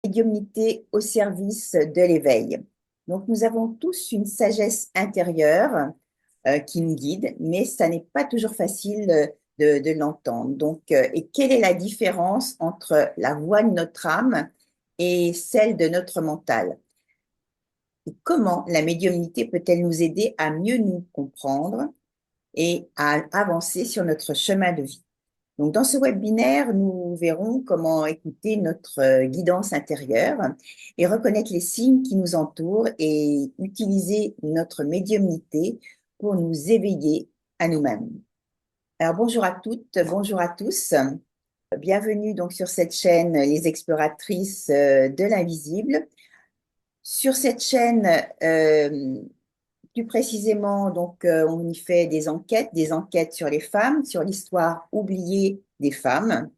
Médiumnité au service de l'éveil. Donc, nous avons tous une sagesse intérieure qui nous guide, mais ça n'est pas toujours facile de l'entendre. Donc, et quelle est la différence entre la voix de notre âme et celle de notre mental? Et comment la médiumnité peut-elle nous aider à mieux nous comprendre et à avancer sur notre chemin de vie? Donc, dans ce webinaire, nous verrons comment écouter notre guidance intérieure et reconnaître les signes qui nous entourent et utiliser notre médiumnité pour nous éveiller à nous-mêmes. Alors, bonjour à toutes, bonjour à tous. Bienvenue donc sur cette chaîne, les exploratrices de l'invisible. Sur cette chaîne, plus précisément, donc, on y fait des enquêtes sur les femmes, sur l'histoire oubliée des femmes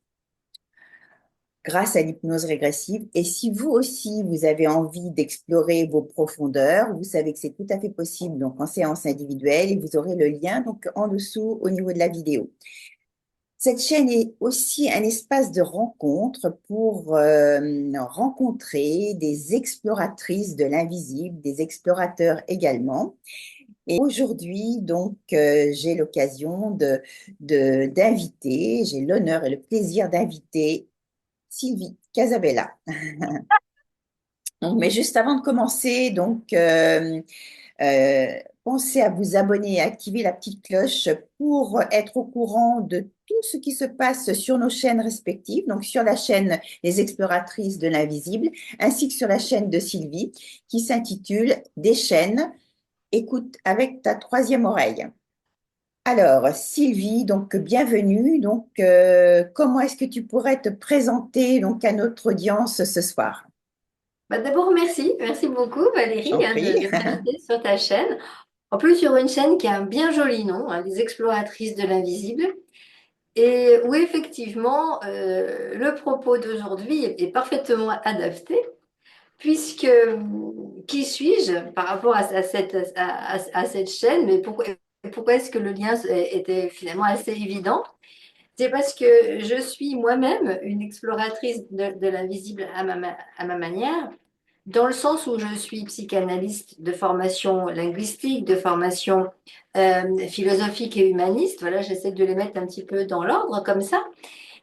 grâce à l'hypnose régressive. Et si vous aussi, vous avez envie d'explorer vos profondeurs, vous savez que c'est tout à fait possible donc en séance individuelle et vous aurez le lien donc en dessous au niveau de la vidéo. Cette chaîne est aussi un espace de rencontre pour rencontrer des exploratrices de l'invisible, des explorateurs également. Et aujourd'hui, donc, j'ai l'occasion d'inviter, j'ai l'honneur et le plaisir d'inviter Sylvie Casabella. Donc, mais juste avant de commencer, donc, euh, pensez à vous abonner et activer la petite cloche pour être au courant de tout ce qui se passe sur nos chaînes respectives, donc sur la chaîne Les Exploratrices de l'Invisible, ainsi que sur la chaîne de Sylvie, qui s'intitule Des chaînes, écoute avec ta troisième oreille. Alors, Sylvie, donc bienvenue. Donc, comment est-ce que tu pourrais te présenter donc à notre audience ce soir? Bah, d'abord, merci. Merci beaucoup, Je Valérie, t'en prie. de m'inviter sur ta chaîne. En plus, sur une chaîne qui a un bien joli nom, hein, Les Exploratrices de l'Invisible. Et où effectivement, le propos d'aujourd'hui est parfaitement adapté, puisque qui suis-je par rapport à cette chaîne? Mais pourquoi est-ce que le lien était finalement assez évident? C'est parce que je suis moi-même une exploratrice de l'invisible à ma manière. Dans le sens où je suis psychanalyste de formation linguistique, de formation philosophique et humaniste, voilà, j'essaie de les mettre un petit peu dans l'ordre comme ça.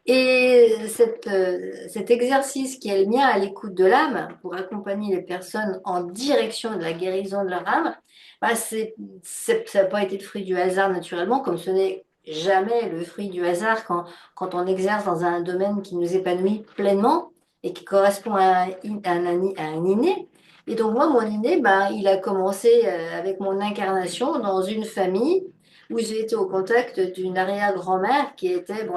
Et cet exercice qui est le mien à l'écoute de l'âme, pour accompagner les personnes en direction de la guérison de leur âme, bah ça n'a pas été le fruit du hasard naturellement, comme ce n'est jamais le fruit du hasard quand on exerce dans un domaine qui nous épanouit pleinement et qui correspond à un inné. Et donc moi, mon inné, bah, il a commencé avec mon incarnation dans une famille où j'ai été au contact d'une arrière-grand-mère qui était bon,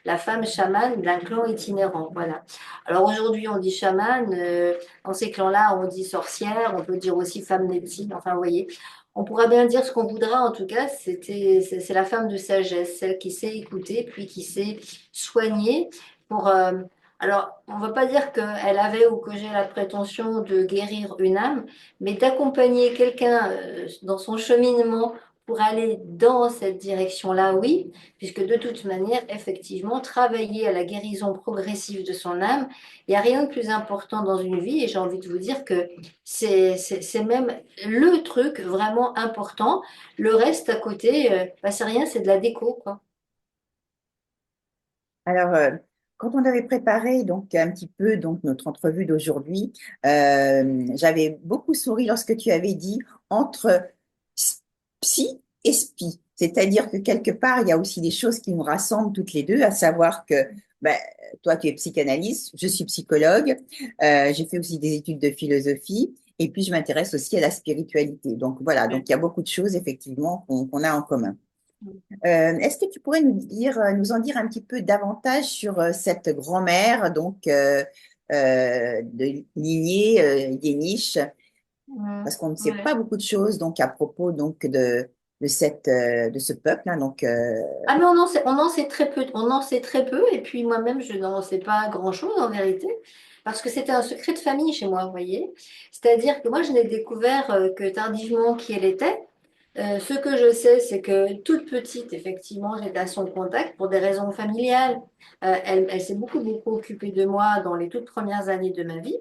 la femme chamane d'un clan itinérant. Voilà. Alors aujourd'hui, on dit chamane, dans ces clans-là, on dit sorcière, on peut dire aussi femme médecine, enfin, vous voyez. On pourra bien dire ce qu'on voudra, en tout cas, c'est la femme de sagesse, celle qui sait écouter, puis qui sait soigner pour. Alors, on ne va pas dire qu'elle avait ou que j'ai la prétention de guérir une âme, mais d'accompagner quelqu'un dans son cheminement pour aller dans cette direction-là, oui, puisque de toute manière, effectivement, travailler à la guérison progressive de son âme, il n'y a rien de plus important dans une vie, et j'ai envie de vous dire que c'est même le truc vraiment important. Le reste à côté, bah, c'est rien, c'est de la déco, quoi. Alors, quand on avait préparé donc un petit peu donc notre entrevue d'aujourd'hui, j'avais beaucoup souri lorsque tu avais dit entre psy et spi. C'est-à-dire que quelque part, il y a aussi des choses qui nous rassemblent toutes les deux, à savoir que ben, toi, tu es psychanalyste, je suis psychologue, j'ai fait aussi des études de philosophie, et puis je m'intéresse aussi à la spiritualité. Donc voilà, donc il y a beaucoup de choses effectivement qu'on a en commun. Est-ce que tu pourrais nous dire, nous en dire un petit peu davantage sur cette grand-mère donc de lignée Yéniche, Mm. parce qu'on ne sait pas Ouais. beaucoup de choses donc à propos donc de cette de ce peuple hein, donc Ah mais on en sait très peu, on en sait très peu, et puis moi-même je n'en sais pas grand-chose en vérité, parce que c'était un secret de famille chez moi, vous voyez. C'est-à-dire que moi je n'ai découvert que tardivement qui elle était, Ce que je sais, c'est que toute petite, effectivement, j'étais à son contact pour des raisons familiales. Elle s'est beaucoup, beaucoup occupée de moi dans les toutes premières années de ma vie.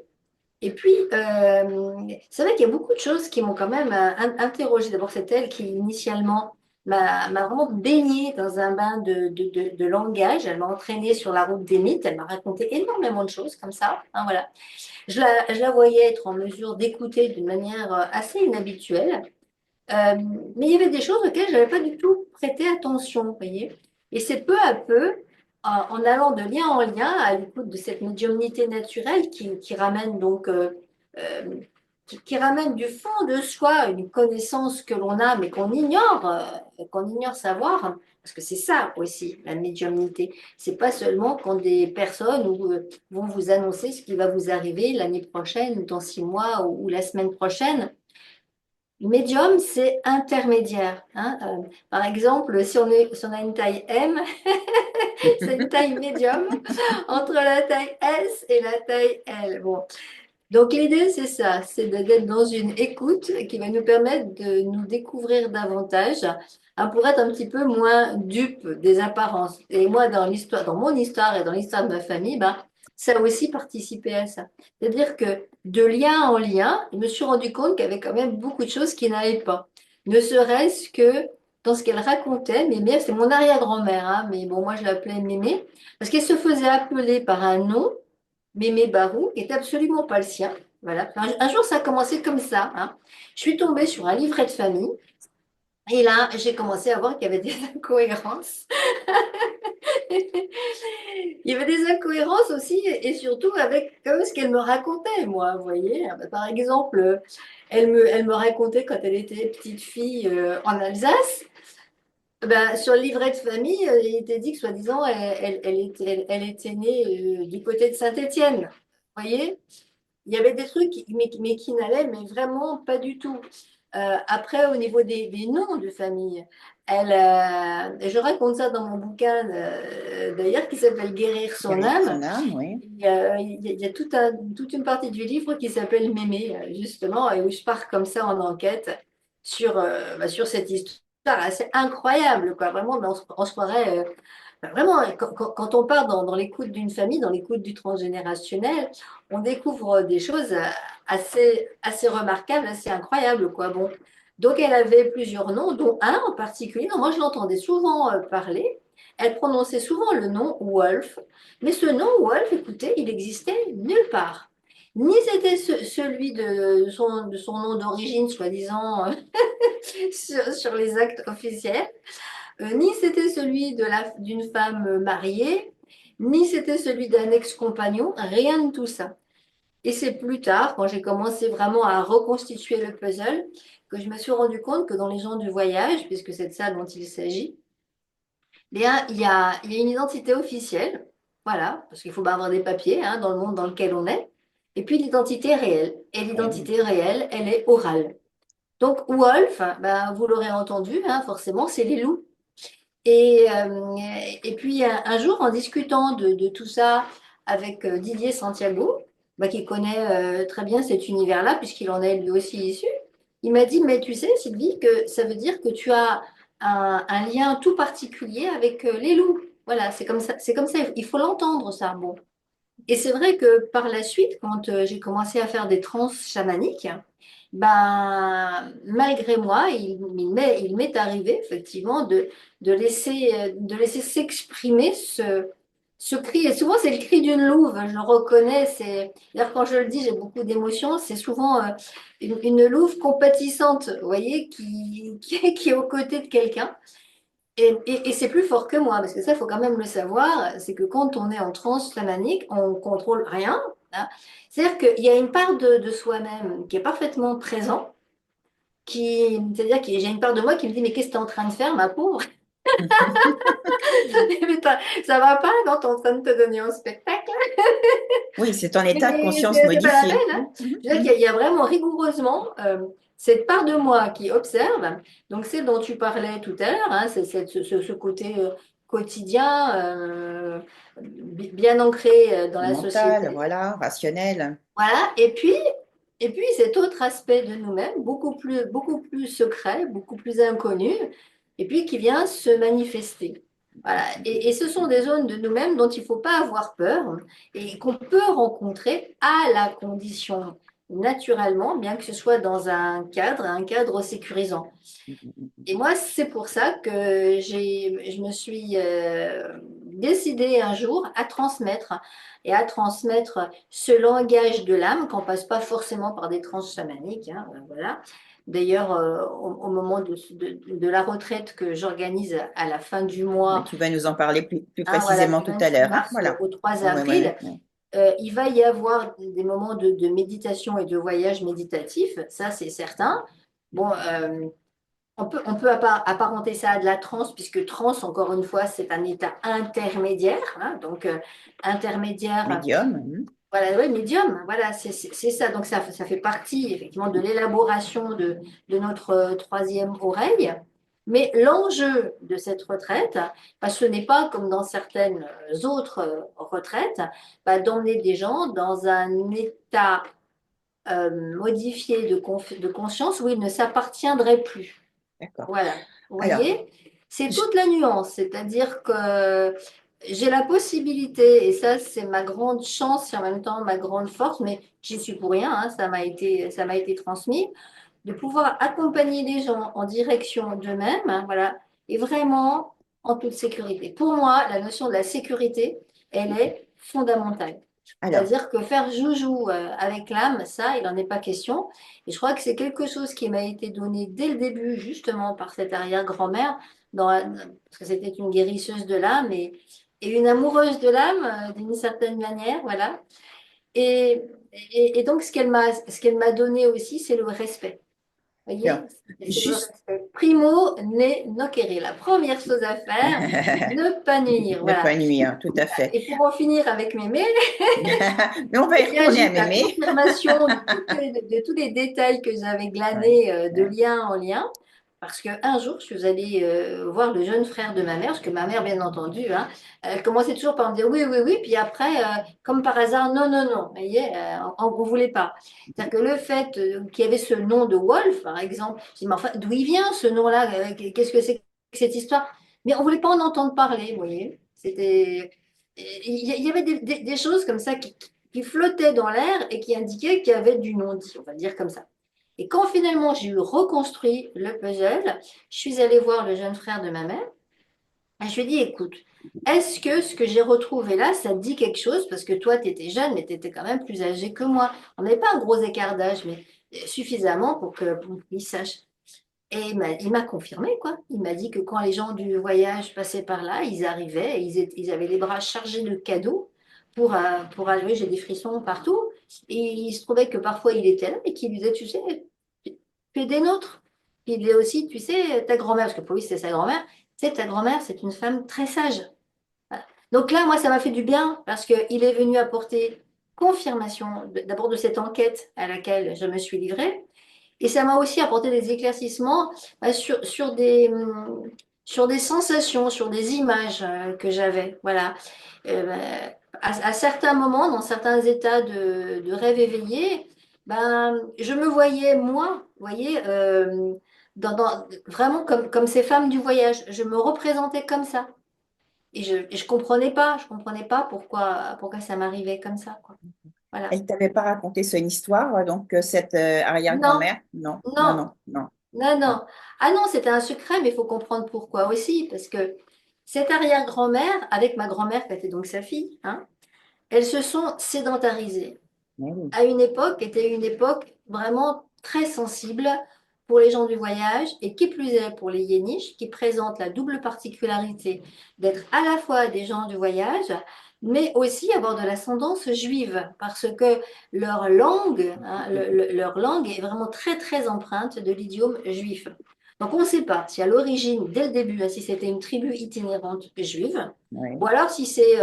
Et puis, c'est vrai qu'il y a beaucoup de choses qui m'ont quand même interrogée. D'abord, c'est elle qui, initialement, m'a vraiment baignée dans un bain de langage. Elle m'a entraînée sur la route des mythes. Elle m'a raconté énormément de choses comme ça. Hein, voilà. Je la voyais être en mesure d'écouter d'une manière assez inhabituelle. Mais il y avait des choses auxquelles je n'avais pas du tout prêté attention, vous voyez. Et c'est peu à peu, en allant de lien en lien, à l'écoute de cette médiumnité naturelle qui ramène donc, euh, qui ramène du fond de soi une connaissance que l'on a, mais qu'on ignore savoir. Parce que c'est ça aussi, la médiumnité. C'est pas seulement quand des personnes vont vous annoncer ce qui va vous arriver l'année prochaine, ou dans 6 mois, ou la semaine prochaine. Médium, c'est intermédiaire. Hein. Par exemple, si on a une taille M, c'est une taille médium entre la taille S et la taille L. Bon. Donc l'idée, c'est ça, c'est d'être dans une écoute qui va nous permettre de nous découvrir davantage, hein, pour être un petit peu moins dupe des apparences. Et moi, dans l'histoire, dans mon histoire et dans l'histoire de ma famille, ben, ça a aussi participé à ça. C'est-à-dire que de lien en lien, je me suis rendu compte qu'il y avait quand même beaucoup de choses qui n'allaient pas. Ne serait-ce que dans ce qu'elle racontait, Mémé, c'est mon arrière-grand-mère, hein, mais bon, moi je l'appelais Mémé, parce qu'elle se faisait appeler par un nom, Mémé Barou, qui est absolument pas le sien. Voilà. Un jour, ça a commencé comme ça. Hein. Je suis tombée sur un livret de famille et là, j'ai commencé à voir qu'il y avait des incohérences. Il y avait des incohérences aussi et surtout avec comme ce qu'elle me racontait, moi, vous voyez. Par exemple, elle me racontait quand elle était petite fille en Alsace. Ben, sur le livret de famille, il était dit que soi-disant, elle était née du côté de Saint-Étienne. Vous voyez? Il y avait des trucs, mais qui n'allaient mais vraiment pas du tout. Après, au niveau des noms de famille, je raconte ça dans mon bouquin d'ailleurs qui s'appelle Guérir son Guérir âme. son âme, oui. Il y a toute une partie du livre qui s'appelle Mémé, justement, et où je pars comme ça en enquête sur cette histoire assez incroyable, quoi. Vraiment, mais on se croirait. Vraiment, quand on part dans l'écoute d'une famille, dans l'écoute du transgénérationnel, on découvre des choses assez, assez remarquables, assez incroyables, quoi. Bon. Donc, elle avait plusieurs noms, dont un en particulier. Non, moi, je l'entendais souvent parler. Elle prononçait souvent le nom Wolf. Mais ce nom Wolf, écoutez, il existait nulle part. Ni c'était celui de son nom d'origine, soi-disant, sur les actes officiels, ni c'était celui d'une femme mariée, ni c'était celui d'un ex-compagnon, rien de tout ça. Et c'est plus tard, quand j'ai commencé vraiment à reconstituer le puzzle, que je me suis rendu compte que dans les gens du voyage, puisque c'est de ça dont il s'agit, eh bien, il y a une identité officielle, voilà, parce qu'il faut bien avoir des papiers, hein, dans le monde dans lequel on est, et puis l'identité réelle. Et Oui. l'identité réelle, elle est orale. Donc, Wolf, ben, vous l'aurez entendu, hein, forcément, c'est les loups. Et puis un jour, en discutant de tout ça avec Didier Santiago, bah, qui connaît très bien cet univers-là, puisqu'il en est lui aussi issu, il m'a dit, mais tu sais, Sylvie, que ça veut dire que tu as un lien tout particulier avec les loups. Voilà, c'est comme ça, il faut l'entendre, ça. Bon. Et c'est vrai que par la suite, quand j'ai commencé à faire des trans chamaniques, ben, malgré moi, il m'est arrivé effectivement de laisser s'exprimer ce cri. Et souvent, c'est le cri d'une louve, je le reconnais. D'ailleurs, quand je le dis, j'ai beaucoup d'émotions. C'est souvent une louve compatissante, vous voyez, qui est aux côtés de quelqu'un. Et c'est plus fort que moi, parce que ça, il faut quand même le savoir, c'est que quand on est en transe chamanique, on contrôle rien. Hein. C'est-à-dire qu'il y a une part de soi-même qui est parfaitement présent, c'est-à-dire que j'ai une part de moi qui me dit, mais qu'est-ce que tu es en train de faire, ma pauvre? Mais ça va pas quand tu es en train de te donner un spectacle. Oui, c'est ton état de Mais conscience c'est pas la modifié. peine. Hein. Je veux dire qu'il y a vraiment rigoureusement cette part de moi qui observe. Donc, c'est dont tu parlais tout à l'heure, hein, c'est ce côté quotidien, bien ancré dans la Mental, société. voilà, rationnel. Voilà. Et puis, Et puis cet autre aspect de nous-mêmes, beaucoup plus secret, beaucoup plus inconnu, et puis qui vient se manifester. Voilà. Et ce sont des zones de nous-mêmes dont il ne faut pas avoir peur et qu'on peut rencontrer à la condition naturellement, bien que ce soit dans un cadre sécurisant. Et moi, c'est pour ça que je me suis décidée un jour à transmettre et à transmettre ce langage de l'âme qu'on passe pas forcément par des transes chamaniques, hein, voilà. D'ailleurs, au moment de la retraite que j'organise à la fin du Mais mois, tu vas nous en parler plus hein, voilà, précisément du tout à 26 l'heure, hein. mars Voilà. au 3 Oui, oui, avril, oui. il va y avoir des moments de méditation et de voyage méditatif, ça c'est certain. Bon, on peut apparenter ça à de la transe, puisque transe, encore une fois, c'est un état intermédiaire, hein, donc intermédiaire, Médium. voilà, ouais, médium, voilà, c'est ça. Donc ça fait partie effectivement de l'élaboration de notre troisième oreille. Mais l'enjeu de cette retraite, bah, ce n'est pas comme dans certaines autres retraites, bah, d'emmener des gens dans un état modifié de conscience où ils ne s'appartiendraient plus. D'accord. Voilà, vous Alors, voyez, c'est je- toute la nuance, c'est-à-dire que j'ai la possibilité, et ça c'est ma grande chance et en même temps ma grande force, mais j'y suis pour rien, hein, ça m'a été transmis, de pouvoir accompagner les gens en direction d'eux-mêmes, hein, voilà, et vraiment en toute sécurité. Pour moi, la notion de la sécurité, elle est fondamentale. alors, C'est-à-dire que faire joujou avec l'âme, ça, il n'en est pas question. Et je crois que c'est quelque chose qui m'a été donné dès le début, justement, par cette arrière-grand-mère, parce que c'était une guérisseuse de l'âme et une amoureuse de l'âme, d'une certaine manière, voilà. Et, et donc, ce qu'elle m'a donné aussi, c'est le respect. Vous alors, voyez, c'est le juste, respect. Primo ne nocere. La première chose à faire, ne pas nuire. ne Voilà. pas nuire, tout à fait. Et pour en finir avec Mémé, Mais on va y eh bien, retourner j'ai à eu la Mémé. confirmation de tous les détails que j'avais Ouais, glanés de ouais. lien en lien. Parce qu'un jour, je suis allée voir le jeune frère de ma mère, parce que ma mère, bien entendu, hein, elle commençait toujours par me dire oui, oui, oui, puis après, comme par hasard, non, non, non. Vous voyez, on ne voulait pas. C'est-à-dire que le fait qu'il y avait ce nom de Wolf, par exemple, je dis, mais enfin, d'où il vient ce nom-là? Qu'est-ce que c'est que cette histoire? Mais on ne voulait pas en entendre parler, vous voyez. C'était. Il y avait des choses comme ça qui flottaient dans l'air et qui indiquaient qu'il y avait du non-dit, on va dire comme ça. Et quand finalement j'ai eu reconstruit le puzzle, je suis allée voir le jeune frère de ma mère et je lui ai dit, écoute, est-ce que ce que j'ai retrouvé là, ça te dit quelque chose? Parce que toi, tu étais jeune, mais tu étais quand même plus âgé que moi. On n'avait pas un gros écart d'âge, mais suffisamment pour qu'il sache. Et il m'a confirmé, quoi. Il m'a dit que quand les gens du voyage passaient par là, ils arrivaient, et ils avaient les bras chargés de cadeaux pour allouer, j'ai des frissons partout. Et il se trouvait que parfois il était là et qu'il lui disait, tu sais, tu es des nôtres. Puis il disait aussi, tu sais, ta grand-mère, parce que pour lui c'était sa grand-mère, tu sais, ta grand-mère, c'est une femme très sage. Voilà. Donc là, moi, ça m'a fait du bien parce qu'il est venu apporter confirmation d'abord de cette enquête à laquelle je me suis livrée. Et ça m'a aussi apporté des éclaircissements sur des sensations, sur des images que j'avais. Voilà. À certains moments, dans certains états de rêve éveillé, ben, je me voyais, moi, vous voyez, vraiment comme ces femmes du voyage. Je me représentais comme ça. Et je comprenais pas pourquoi ça m'arrivait comme ça, quoi. Voilà. Elle t'avait pas raconté son histoire, donc cette Non, arrière-grand-mère? Non, non, non. non, non, Non, non. non. Ah non, c'était un secret, mais il faut comprendre pourquoi aussi. Parce que cette arrière-grand-mère, avec ma grand-mère qui était donc sa fille, hein, elles se sont sédentarisées. Mais oui, À une époque, était une époque vraiment très sensible pour les gens du voyage et qui plus est pour les Yéniches, qui présentent la double particularité d'être à la fois des gens du voyage, mais aussi avoir de l'ascendance juive, parce que leur langue, hein, leur langue est vraiment très très empreinte de l'idiome juif. Donc on ne sait pas si à l'origine, dès le début, si c'était une tribu itinérante juive, ou oui. alors si c'est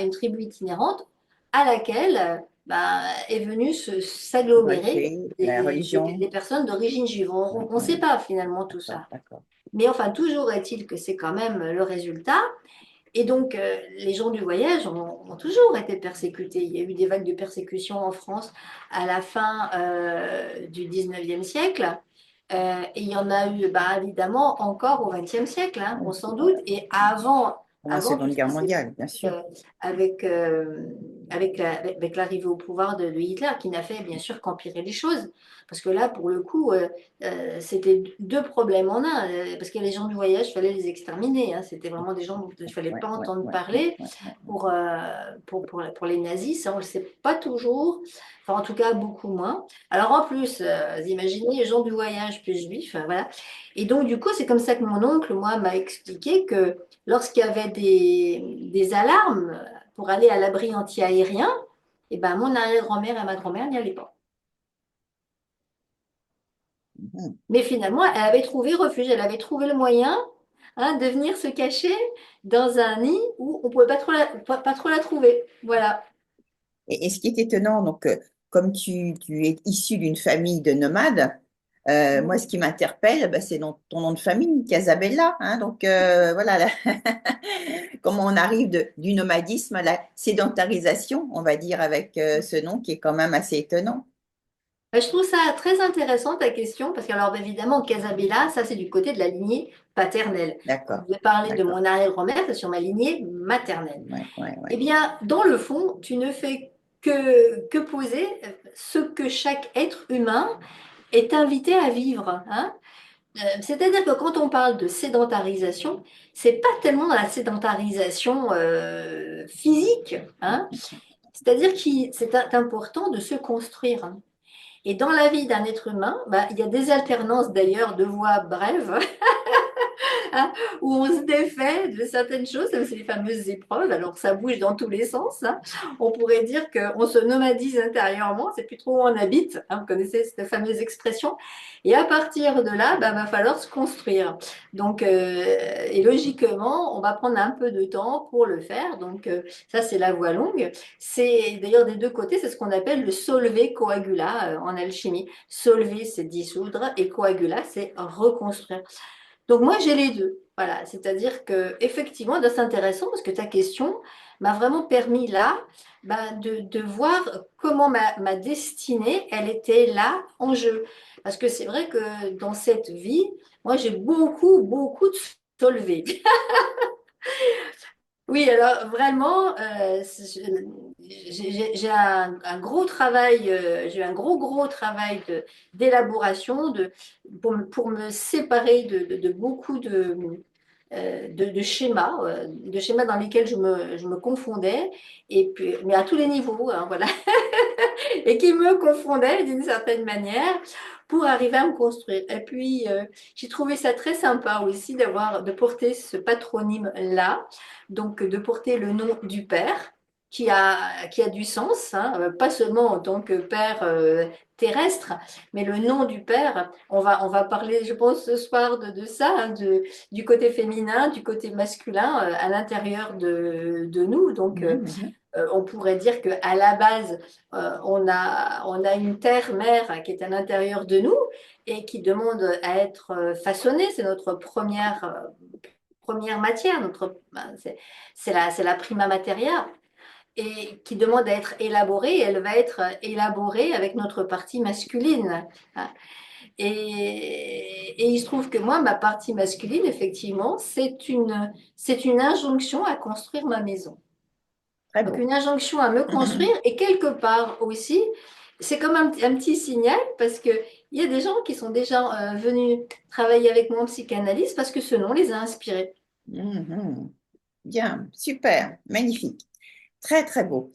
une tribu itinérante à laquelle bah, est venue s'agglomérer Ok, la religion. des personnes d'origine juive. Ouais, On ne sait ouais, pas finalement tout d'accord, ça. d'accord. Mais enfin, toujours est-il que c'est quand même le résultat. Et donc, les gens du voyage ont toujours été persécutés. Il y a eu des vagues de persécution en France à la fin du 19e siècle. Et il y en a eu, bah, évidemment, encore au 20e siècle, hein, on s'en doute. Et Pendant la avant tout Seconde ce Guerre qui s'est mondiale, bien sûr. euh, avec, avec l'arrivée au pouvoir de Hitler, qui n'a fait bien sûr qu'empirer les choses. Parce que là, pour le coup, c'était deux problèmes en un. Parce que les gens du voyage, il fallait les exterminer, hein. C'était vraiment des gens dont il ne fallait Ouais, pas ouais, entendre ouais, ouais, parler. ouais, ouais. Pour les nazis, ça on ne le sait pas toujours, enfin en tout cas beaucoup moins. Alors en plus, vous imaginez les gens du voyage plus juifs, voilà. Et donc du coup, c'est comme ça que mon oncle, moi, m'a expliqué que lorsqu'il y avait des alarmes pour aller à l'abri anti-aérien, et ben mon arrière-grand-mère et ma grand-mère n'y allaient pas. Mhm. Mais finalement, elle avait trouvé refuge, elle avait trouvé le moyen, hein, de venir se cacher dans un nid où on ne pouvait pas trop la trouver. Voilà. Et ce qui est étonnant, donc, comme tu es issu d'une famille de nomades, moi, ce qui m'interpelle, bah, c'est dans ton nom de famille, Casabella. Hein, donc, voilà, comment on arrive du nomadisme à la sédentarisation, on va dire, avec ce nom qui est quand même assez étonnant. Je trouve ça très intéressant ta question parce que alors évidemment Casabella, ça c'est du côté de la lignée paternelle. Quand D'accord, je vais parler de d'accord. mon arrière-grand-mère, c'est sur ma lignée maternelle. Ouais, ouais, Eh ouais. bien, dans le fond, tu ne fais que poser ce que chaque être humain est invité à vivre, hein. C'est-à-dire que quand on parle de sédentarisation, c'est pas tellement la sédentarisation physique, hein. C'est-à-dire que c'est important de se construire. Et dans la vie d'un être humain, bah, il y a des alternances d'ailleurs de voix brèves, hein, où on se défait de certaines choses, c'est les fameuses épreuves, alors ça bouge dans tous les sens, hein. On pourrait dire qu'on se nomadise intérieurement, c'est plus trop où on habite, hein, vous connaissez cette fameuse expression, et à partir de là, bah, va falloir se construire. Donc, et logiquement, on va prendre un peu de temps pour le faire, donc ça c'est la voie longue. C'est d'ailleurs des deux côtés, c'est ce qu'on appelle le solver coagula en alchimie. Solver, c'est dissoudre, et coagula, c'est reconstruire. Donc moi, j'ai les deux. Voilà, c'est-à-dire que effectivement, c'est intéressant parce que ta question m'a vraiment permis là, ben, de voir comment ma destinée, elle était là en jeu. Parce que c'est vrai que dans cette vie, moi, j'ai beaucoup de solvés. Oui, alors vraiment, j'ai un gros travail, j'ai eu un gros travail d'élaboration pour me séparer de beaucoup de schémas dans lesquels je me confondais, et puis, mais à tous les niveaux, hein, voilà, et qui me confondaient d'une certaine manière pour arriver à me construire. Et puis, j'ai trouvé ça très sympa aussi de porter ce patronyme-là, donc de porter le nom du père, qui a du sens, hein, pas seulement en tant que père terrestre, mais le nom du père. On va parler, je pense, ce soir de ça, hein, du côté féminin, du côté masculin à l'intérieur de nous. Donc, Mhm, mhm. on pourrait dire qu'à la base, on a une terre-mère qui est à l'intérieur de nous et qui demande à être façonnée. C'est notre première matière, ben, c'est la prima materia, et qui demande à être élaborée. Et elle va être élaborée avec notre partie masculine, hein. Et il se trouve que moi, ma partie masculine, effectivement, c'est une injonction à construire ma maison. Très Donc beau. une injonction à me construire, et quelque part aussi, c'est comme un petit signal parce que il y a des gens qui sont déjà venus travailler avec moi en psychanalyse parce que ce nom les a inspirés. Mhm. Bien, super, magnifique. Très, très beau.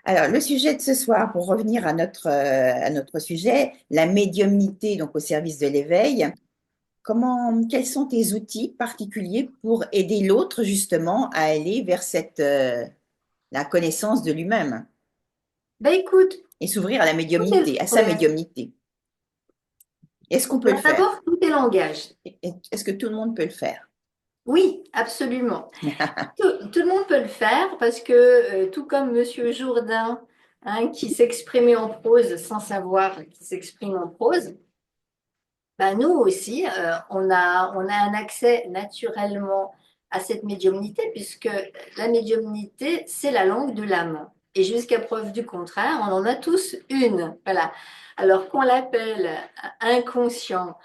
Alors, le sujet de ce soir, pour revenir à notre sujet, la médiumnité, donc au service de l'éveil. Quels sont tes outils particuliers pour aider l'autre justement à aller vers la connaissance de lui-même Ben écoute, et s'ouvrir à la tout est, médiumnité, à sa ouais. médiumnité? Est-ce qu'on peut le Ben, faire? d'abord, tout est langage. Est-ce que tout le monde peut le faire? Oui, absolument. Tout le monde peut le faire parce que tout comme Monsieur Jourdain, hein, qui s'exprimait en prose sans savoir qu'il s'exprime en prose, ben, nous aussi, on a un accès naturellement à cette médiumnité, puisque la médiumnité, c'est la langue de l'âme. Et jusqu'à preuve du contraire, on en a tous une. Voilà. Alors qu'on l'appelle inconscient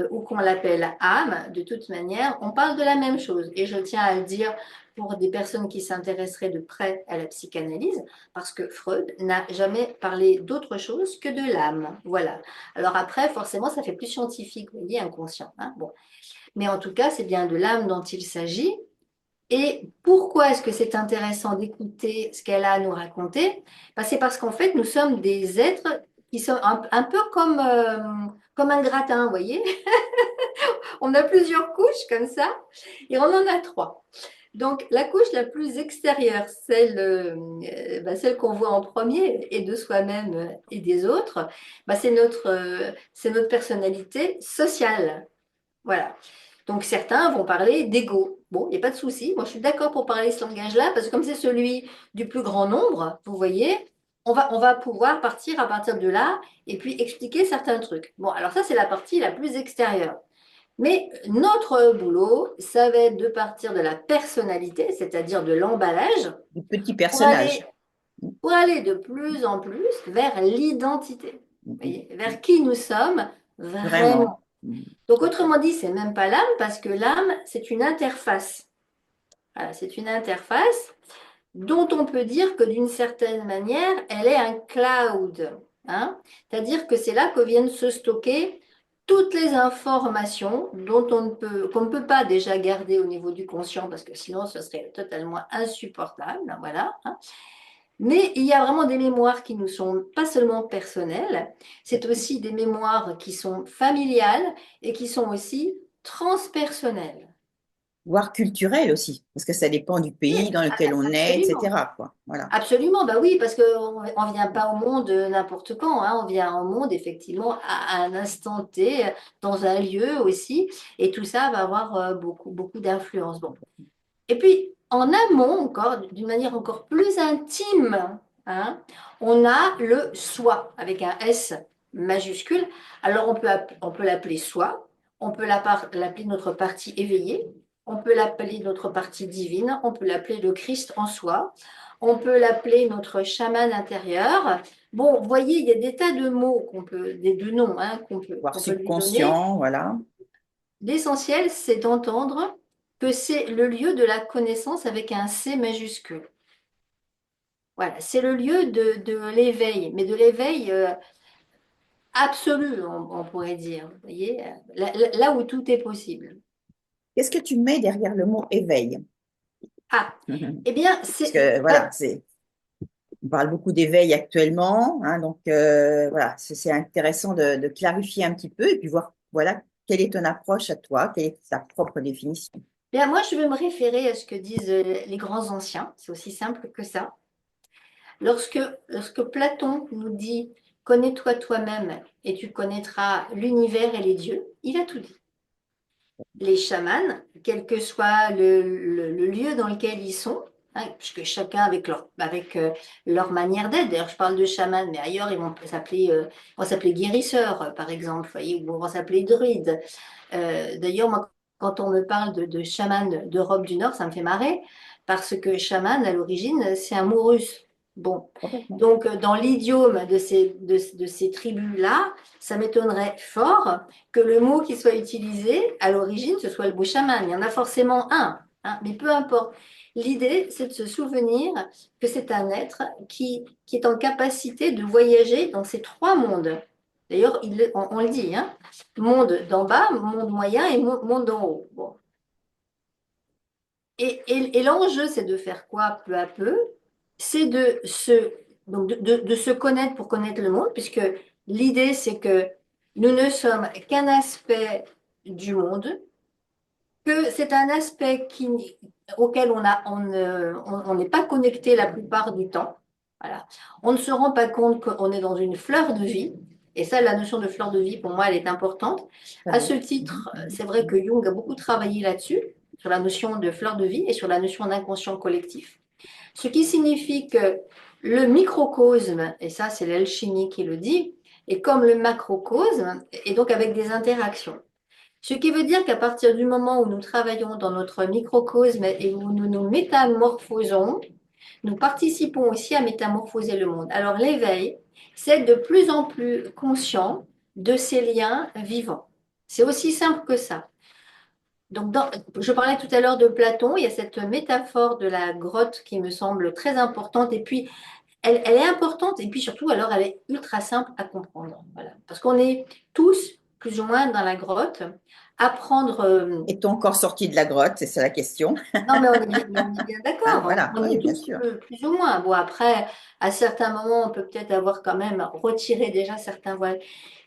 ou qu'on l'appelle âme, de toute manière, on parle de la même chose. Et je tiens à le dire pour des personnes qui s'intéresseraient de près à la psychanalyse, parce que Freud n'a jamais parlé d'autre chose que de l'âme. Voilà. Alors après, forcément, ça fait plus scientifique, vous voyez, inconscient. Hein, bon. Mais en tout cas, c'est bien de l'âme dont il s'agit. Et pourquoi est-ce que c'est intéressant d'écouter ce qu'elle a à nous raconter? Ben, c'est parce qu'en fait, nous sommes des êtres qui sont un peu comme un gratin, vous voyez? On a plusieurs couches comme ça, et on en a trois. Donc, la couche la plus extérieure, celle qu'on voit en premier, et de soi-même et des autres, ben, c'est notre personnalité sociale. Voilà. Donc certains vont parler d'ego. Bon, il n'y a pas de souci. Moi, je suis d'accord pour parler ce langage-là, parce que comme c'est celui du plus grand nombre, vous voyez, on va pouvoir partir à partir de là et puis expliquer certains trucs. Bon, alors ça, c'est la partie la plus extérieure. Mais notre boulot, ça va être de partir de la personnalité, c'est-à-dire de l'emballage, Du petit pour aller, personnage. pour aller de plus en plus vers l'identité. Vous voyez, vers qui nous sommes Vraiment. vraiment. Donc, autrement dit, c'est même pas l'âme, parce que l'âme, c'est une interface. Voilà, c'est une interface dont on peut dire que d'une certaine manière, elle est un cloud. Hein. C'est-à-dire que c'est là que viennent se stocker toutes les informations qu'on ne peut pas déjà garder au niveau du conscient, parce que sinon ce serait totalement insupportable. Voilà. Hein. Mais il y a vraiment des mémoires qui nous sont pas seulement personnelles, c'est aussi des mémoires qui sont familiales et qui sont aussi transpersonnelles. Voire culturel aussi, parce que ça dépend du Oui, pays dans lequel on est, absolument. etc., quoi. Voilà. Absolument, bah oui, parce qu'on ne vient pas au monde n'importe quand, hein, on vient au monde effectivement à un instant T, dans un lieu aussi, et tout ça va avoir beaucoup, beaucoup d'influence. Bon. Et puis, en amont encore, d'une manière encore plus intime, hein, on a le soi avec un S majuscule. Alors, on peut l'appeler soi, on peut l'appeler notre partie éveillée, on peut l'appeler notre partie divine, on peut l'appeler le Christ en soi, on peut l'appeler notre chaman intérieur. Bon, vous voyez, il y a des tas de mots de noms hein, Voire qu'on peut lui donner. subconscient, voilà. L'essentiel, c'est d'entendre que c'est le lieu de la connaissance avec un C majuscule. Voilà, c'est le lieu de l'éveil, mais de l'éveil absolu, on pourrait dire. Vous voyez, là où tout est possible. Qu'est-ce que tu mets derrière le mot éveil? Ah, eh bien, Parce que bah, voilà, on parle beaucoup d'éveil actuellement, hein, donc voilà, c'est intéressant de clarifier un petit peu et puis voir, voilà, quelle est ton approche à toi, quelle est ta propre définition. bien, moi, je vais me référer à ce que disent les grands anciens. C'est aussi simple que ça. Lorsque Platon nous dit connais-toi toi-même et tu connaîtras l'univers et les dieux, il a tout dit. Les chamans, quel que soit le lieu dans lequel ils sont, hein, puisque chacun avec leur manière d'être. D'ailleurs, je parle de chamans, mais ailleurs, vont s'appeler guérisseurs, par exemple, voyez, ou vont s'appeler druides. D'ailleurs, moi, quand on me parle de chaman d'Europe du Nord, ça me fait marrer, parce que chaman, à l'origine, c'est un mot russe. Bon, Complètement. donc dans l'idiome de ces tribus-là, ça m'étonnerait fort que le mot qui soit utilisé à l'origine, ce soit le mot chaman. Il y en a forcément un, hein, mais peu importe. L'idée, c'est de se souvenir que c'est un être qui est en capacité de voyager dans ces trois mondes. D'ailleurs, on le dit, hein, monde d'en bas, monde moyen et monde d'en haut. Bon. Et l'enjeu, c'est de faire quoi peu à peu? C'est de se connaître pour connaître le monde, puisque l'idée, c'est que nous ne sommes qu'un aspect du monde, que c'est un aspect auquel on n'est pas connecté la plupart du temps. Voilà. On ne se rend pas compte qu'on est dans une fleur de vie. Et ça, la notion de fleur de vie, pour moi, elle est importante. Très À ce beau. titre, c'est vrai que Jung a beaucoup travaillé là-dessus, sur la notion de fleur de vie et sur la notion d'inconscient collectif. Ce qui signifie que le microcosme, et ça, c'est l'alchimie qui le dit, est comme le macrocosme, et donc avec des interactions. Ce qui veut dire qu'à partir du moment où nous travaillons dans notre microcosme et où nous nous métamorphosons, nous participons aussi à métamorphoser le monde. Alors l'éveil, c'est être de plus en plus conscient de ces liens vivants. C'est aussi simple que ça. Donc, je parlais tout à l'heure de Platon, il y a cette métaphore de la grotte qui me semble très importante. Et puis, elle est importante, et puis surtout, alors, elle est ultra simple à comprendre. Voilà. Parce qu'on est tous, plus ou moins, dans la grotte, à prendre. Est-on encore sorti de la grotte? C'est ça la question. Non, mais on est bien Hein, d'accord, hein. voilà, On oui, est bien tous sûr. plus ou moins. Bon, après, à certains moments, on peut peut-être avoir quand même retiré déjà certains voiles.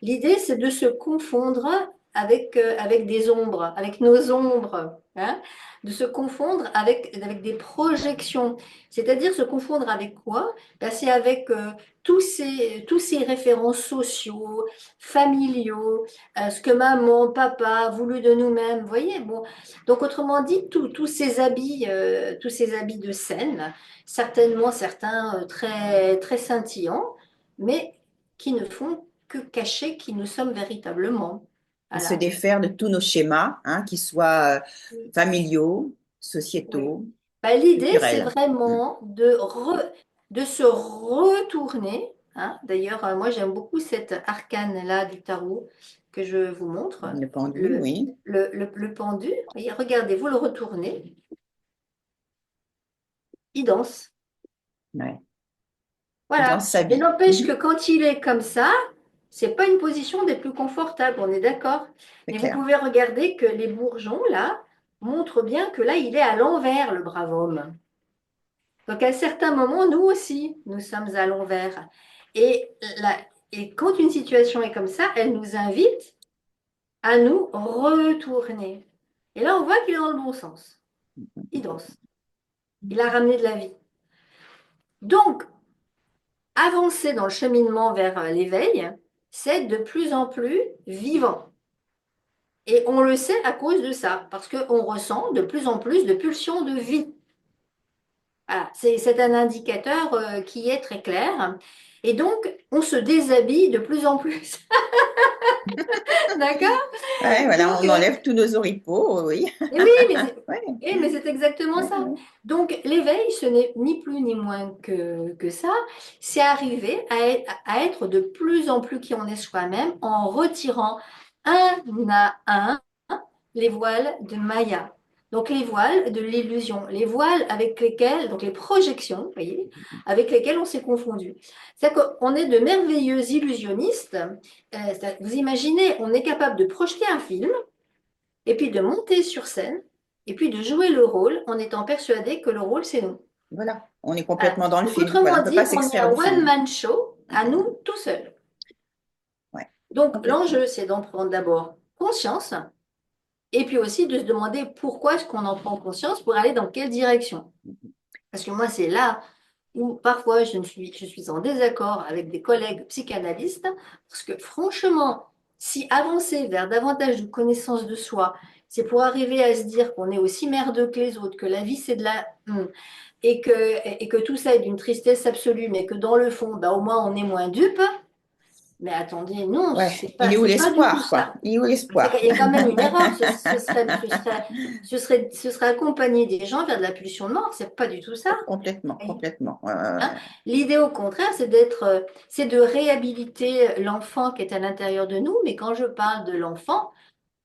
L'idée, c'est de se confondre avec des ombres, avec nos ombres, hein, de se confondre avec des projections. C'est-à-dire se confondre avec quoi? Ben, c'est avec tous ces référents sociaux, familiaux, ce que maman, papa a voulu de nous-mêmes. Vous voyez, bon. Donc, autrement dit, tous ces habits de scène, certainement certains très scintillants, mais qui ne font que cacher qui nous sommes véritablement. Et se Voilà. défaire de tous nos schémas, hein, qu'ils soient Oui. familiaux, Oui. sociétaux, Ben, l'idée, c'est culturels. Mm. vraiment de se retourner, hein. D'ailleurs, moi, j'aime beaucoup cet arcane-là du tarot que je vous montre, Le pendule, le, oui. le pendu. Et regardez, vous le retournez, il danse. Ouais. Dans Voilà. sa Mais vie. n'empêche que Mhm. quand il est comme ça, c'est pas une position des plus confortables, on est d'accord. C'est Mais vous clair. pouvez regarder que les bourgeons, là, montrent bien que là, il est à l'envers, le brave homme. Donc, à certains moments, nous aussi, nous sommes à l'envers. Et, la- et quand une situation est comme ça, elle nous invite à nous retourner. Et là, on voit qu'il est dans le bon sens. Il danse. Il a ramené de la vie. Donc, avancer dans le cheminement vers l'éveil, c'est de plus en plus vivant. Et on le sait à cause de ça, parce qu'on ressent de plus en plus de pulsions de vie. Voilà, c'est un indicateur qui est très clair. Et donc, on se déshabille de plus en plus. D'accord? Ouais, voilà, Donc, on enlève tous nos oripeaux, oui. et oui, mais c'est Ouais, mais c'est exactement ouais, ça. ouais. Donc, l'éveil, ce n'est ni plus ni moins que ça. C'est arriver à être de plus en plus qui on est soi-même en retirant un à un les voiles de Maya. Donc les voiles de l'illusion, les voiles avec lesquels, donc les projections, vous voyez, avec lesquelles on s'est confondu. C'est-à-dire qu'on est de merveilleux illusionnistes. Vous imaginez, on est capable de projeter un film et puis de monter sur scène et puis de jouer le rôle en étant persuadé que le rôle c'est nous. Voilà, on est Voilà. complètement dans le Donc film. Voilà, on autrement ne peut dit, pas on est s'extraire un du film. one-man show à nous tout seuls. Ouais, Donc complètement. l'enjeu, c'est d'en prendre d'abord conscience. Et puis aussi de se demander pourquoi est-ce qu'on en prend conscience pour aller dans quelle direction. Parce que moi, c'est là où parfois je suis en désaccord avec des collègues psychanalystes, parce que franchement, si avancer vers davantage de connaissance de soi, c'est pour arriver à se dire qu'on est aussi merdeux que les autres, que la vie c'est de la... et que tout ça est d'une tristesse absolue, mais que dans le fond, bah, au moins on est moins dupe, mais attendez, non, Ouais, il est où c'est pas du tout l'espoir, quoi? ça. Il est où l'espoir? Il y a quand même une erreur. Ce serait accompagner des gens vers de la pulsion de mort. C'est pas du tout ça. Complètement, Voyez, complètement. hein. L'idée, au contraire, c'est de réhabiliter l'enfant qui est à l'intérieur de nous. Mais quand je parle de l'enfant,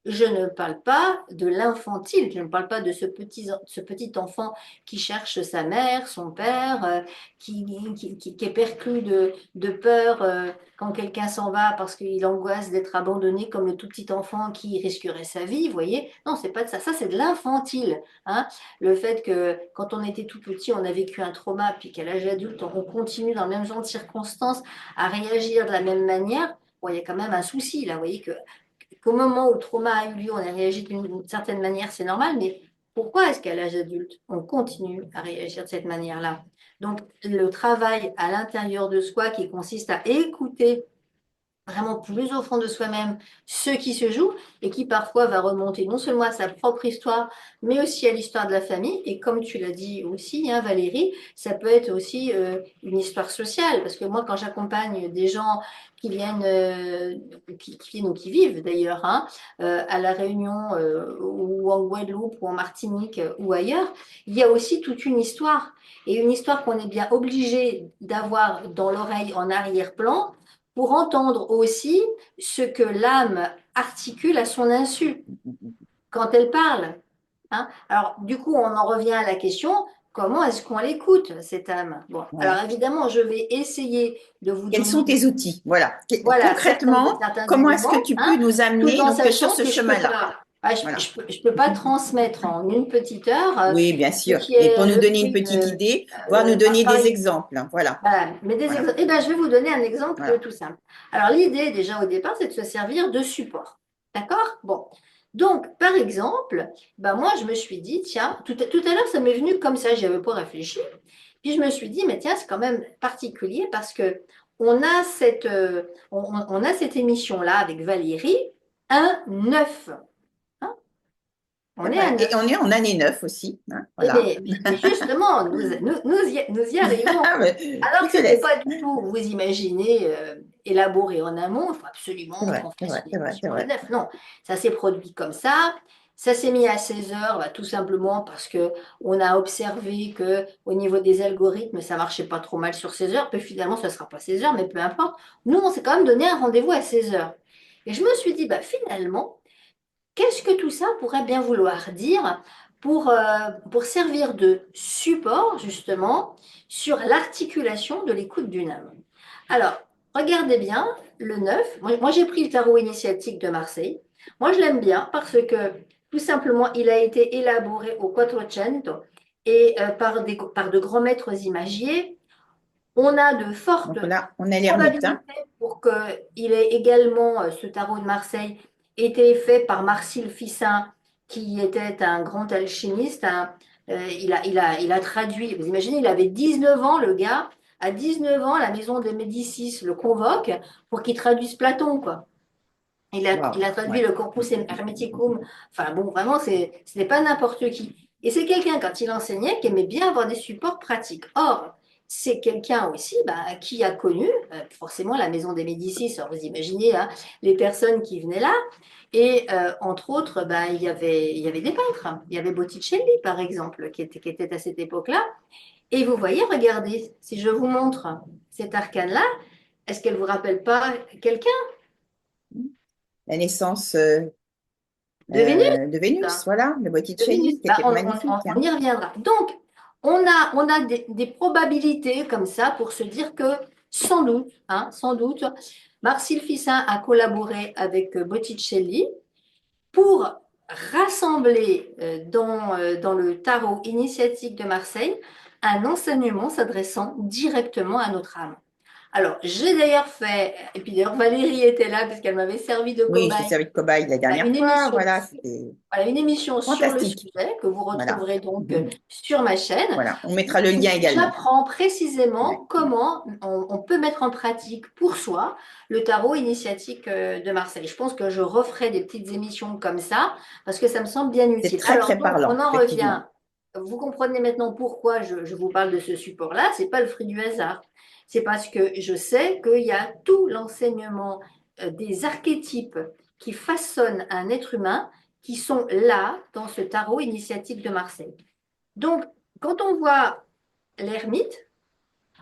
je ne parle pas de l'infantile, je ne parle pas de ce petit enfant qui cherche sa mère, son père, qui est perclus de peur quand quelqu'un s'en va parce qu'il angoisse d'être abandonné comme le tout petit enfant qui risquerait sa vie, vous voyez? Non, c'est pas de ça. Ça, c'est de l'infantile, hein. Le fait que quand on était tout petit, on a vécu un trauma, puis qu'à l'âge adulte, on continue dans le même genre de circonstances à réagir de la même manière. Bon, il y a quand même un souci là, vous voyez qu'au moment où le trauma a eu lieu, on a réagi d'une certaine manière, c'est normal, mais pourquoi est-ce qu'à l'âge adulte, on continue à réagir de cette manière-là? Donc, le travail à l'intérieur de soi qui consiste à écouter vraiment plus au fond de soi-même ce qui se joue et qui parfois va remonter non seulement à sa propre histoire, mais aussi à l'histoire de la famille. Et comme tu l'as dit aussi, hein, Valérie, ça peut être aussi une histoire sociale. Parce que moi, quand j'accompagne des gens qui viennent, qui viennent ou qui vivent d'ailleurs, hein, à La Réunion ou en Guadeloupe ou en Martinique ou ailleurs, il y a aussi toute une histoire. Et une histoire qu'on est bien obligé d'avoir dans l'oreille en arrière-plan pour entendre aussi ce que l'âme articule à son insu quand elle parle. Hein. Alors, du coup, on en revient à la question, comment est-ce qu'on l'écoute, cette âme? Bon, alors Ouais. évidemment, je vais essayer de vous Quels donner sont tes outils? Voilà. voilà, Concrètement, certains comment est-ce que éléments, tu peux hein, nous tout amener en donc sur sachant ce que je peux chemin-là? pas, Voilà. je peux pas transmettre en une petite heure Oui, bien ce sûr. qui Mais pour est nous le donner une fruit petite de, idée, voire nous donner par des exemples. Voilà. voilà, mais des Voilà. exemples. Eh ben, je vais vous donner un exemple Voilà. tout simple. Alors, l'idée, déjà au départ, c'est de se servir de support. D'accord? Bon. Donc, par exemple, ben moi, je me suis dit, tiens, tout à l'heure, ça m'est venu comme ça, j'y avais pas réfléchi. Puis je me suis dit, mais tiens, c'est quand même particulier parce que on a cette émission-là avec Valérie, un 9. Hein. C'est On est à vrai. Et 9. on est en année 9 aussi. Hein, Eh voilà. bien, mais justement, nous y arrivons. Ah, mais Alors je que te ce n'est laisse. pas du tout, vous imaginez, élaboré en amont, il faut absolument C'est vrai, qu'on c'est fasse vrai, une c'est vrai, c'est émission le vrai. 9. Non, ça s'est produit comme ça s'est mis à 16 heures, bah, tout simplement parce que on a observé que au niveau des algorithmes, ça marchait pas trop mal sur 16 heures, puis finalement, ça sera pas 16 heures, mais peu importe. Nous, on s'est quand même donné un rendez-vous à 16 heures. Et je me suis dit, bah, finalement, qu'est-ce que tout ça pourrait bien vouloir dire pour servir de support, justement, sur l'articulation de l'écoute d'une âme? Alors, regardez bien le 9. Moi, j'ai pris le tarot initiatique de Marseille. Moi, je l'aime bien parce que, tout simplement, il a été élaboré au Quattrocento et par de grands maîtres imagiers. On a de fortes Donc là, on a l'ermite. Hein. probabilités pour qu'il ait également, ce tarot de Marseille, été fait par Marcille Fissin, qui était un grand alchimiste. Il a traduit, vous imaginez, il avait 19 ans, le gars. À 19 ans, la maison des Médicis le convoque pour qu'il traduise Platon, quoi. Il Waouh. a traduit Ouais. le Corpus Hermeticum. Enfin bon, vraiment, ce n'est pas n'importe qui. Et c'est quelqu'un, quand il enseignait, qui aimait bien avoir des supports pratiques. Or, c'est quelqu'un aussi bah, qui a connu forcément la maison des Médicis. Alors, vous imaginez hein, les personnes qui venaient là. Et entre autres, bah, il y avait des peintres. Il y avait Botticelli, par exemple, qui était à cette époque-là. Et vous voyez, regardez, si je vous montre cet arcane-là, est-ce qu'elle vous rappelle pas quelqu'un La naissance de Vénus? de Vénus, voilà, de De Vénus. Botticelli, qui Bah, était magnifique. on Hein. y reviendra. Donc, on a des probabilités comme ça pour se dire que sans doute, Marcille Fissin a collaboré avec Botticelli pour rassembler dans le tarot initiatique de Marseille un enseignement s'adressant directement à notre âme. Alors, j'ai d'ailleurs fait, et puis d'ailleurs Valérie était là parce qu'elle m'avait servi de Oui, je t'ai cobaye, servi de cobaye la dernière une fois. émission Voilà, c'était voilà, une émission sur le fantastique. sujet que vous Voilà. retrouverez donc sur ma chaîne, Voilà, on mettra le lien où également. j'apprends Ouais. précisément comment on peut mettre en pratique pour soi le tarot initiatique de Marseille. Je pense que je referai des petites émissions comme ça parce que ça me semble bien C'est utile. très, Alors très donc, on parlant, en revient. effectivement. Vous comprenez maintenant pourquoi je vous parle de ce support-là. C'est pas le fruit du hasard. C'est parce que je sais qu'il y a tout l'enseignement des archétypes qui façonnent un être humain qui sont là dans ce tarot initiatique de Marseille. Donc, quand on voit l'ermite,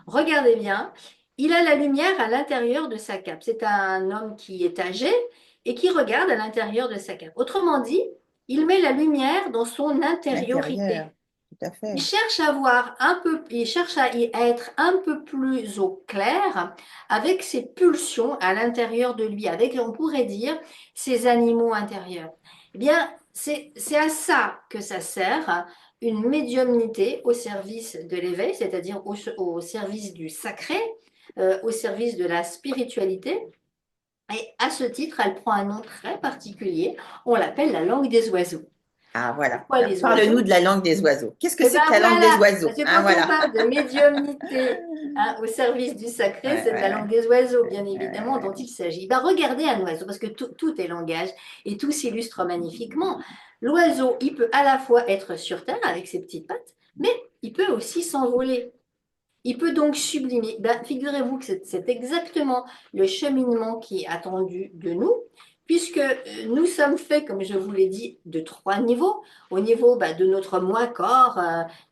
regardez bien, il a la lumière à l'intérieur de sa cape. C'est un homme qui est âgé et qui regarde à l'intérieur de sa cape. Autrement dit, il met la lumière dans son L'intérieur, intériorité. tout à Il fait. cherche à voir un peu, il cherche à être un peu plus au clair avec ses pulsions à l'intérieur de lui, avec, on pourrait dire, ses animaux intérieurs. Eh bien, c'est à ça que ça sert, une médiumnité au service de l'éveil, c'est-à-dire au service du sacré, au service de la spiritualité. Et à ce titre, elle prend un nom très particulier. On l'appelle la langue des oiseaux. Ah, voilà. Pourquoi Alors, les parle-nous oiseaux? de la langue des oiseaux. Qu'est-ce que Eh c'est que bien la langue des voilà, oiseaux? parce que Ah, quand on voilà. parle de médiumnité au service du sacré, Ouais, c'est de la ouais, langue des oiseaux, ouais, bien ouais, évidemment, dont il s'agit. Ben, regardez un oiseau, parce que tout est langage et tout s'illustre magnifiquement. L'oiseau, il peut à la fois être sur terre avec ses petites pattes, mais il peut aussi s'envoler. Il peut donc sublimer. Ben, figurez-vous que c'est exactement le cheminement qui est attendu de nous, puisque nous sommes faits, comme je vous l'ai dit, de trois niveaux. Au niveau ben, de notre moi-corps,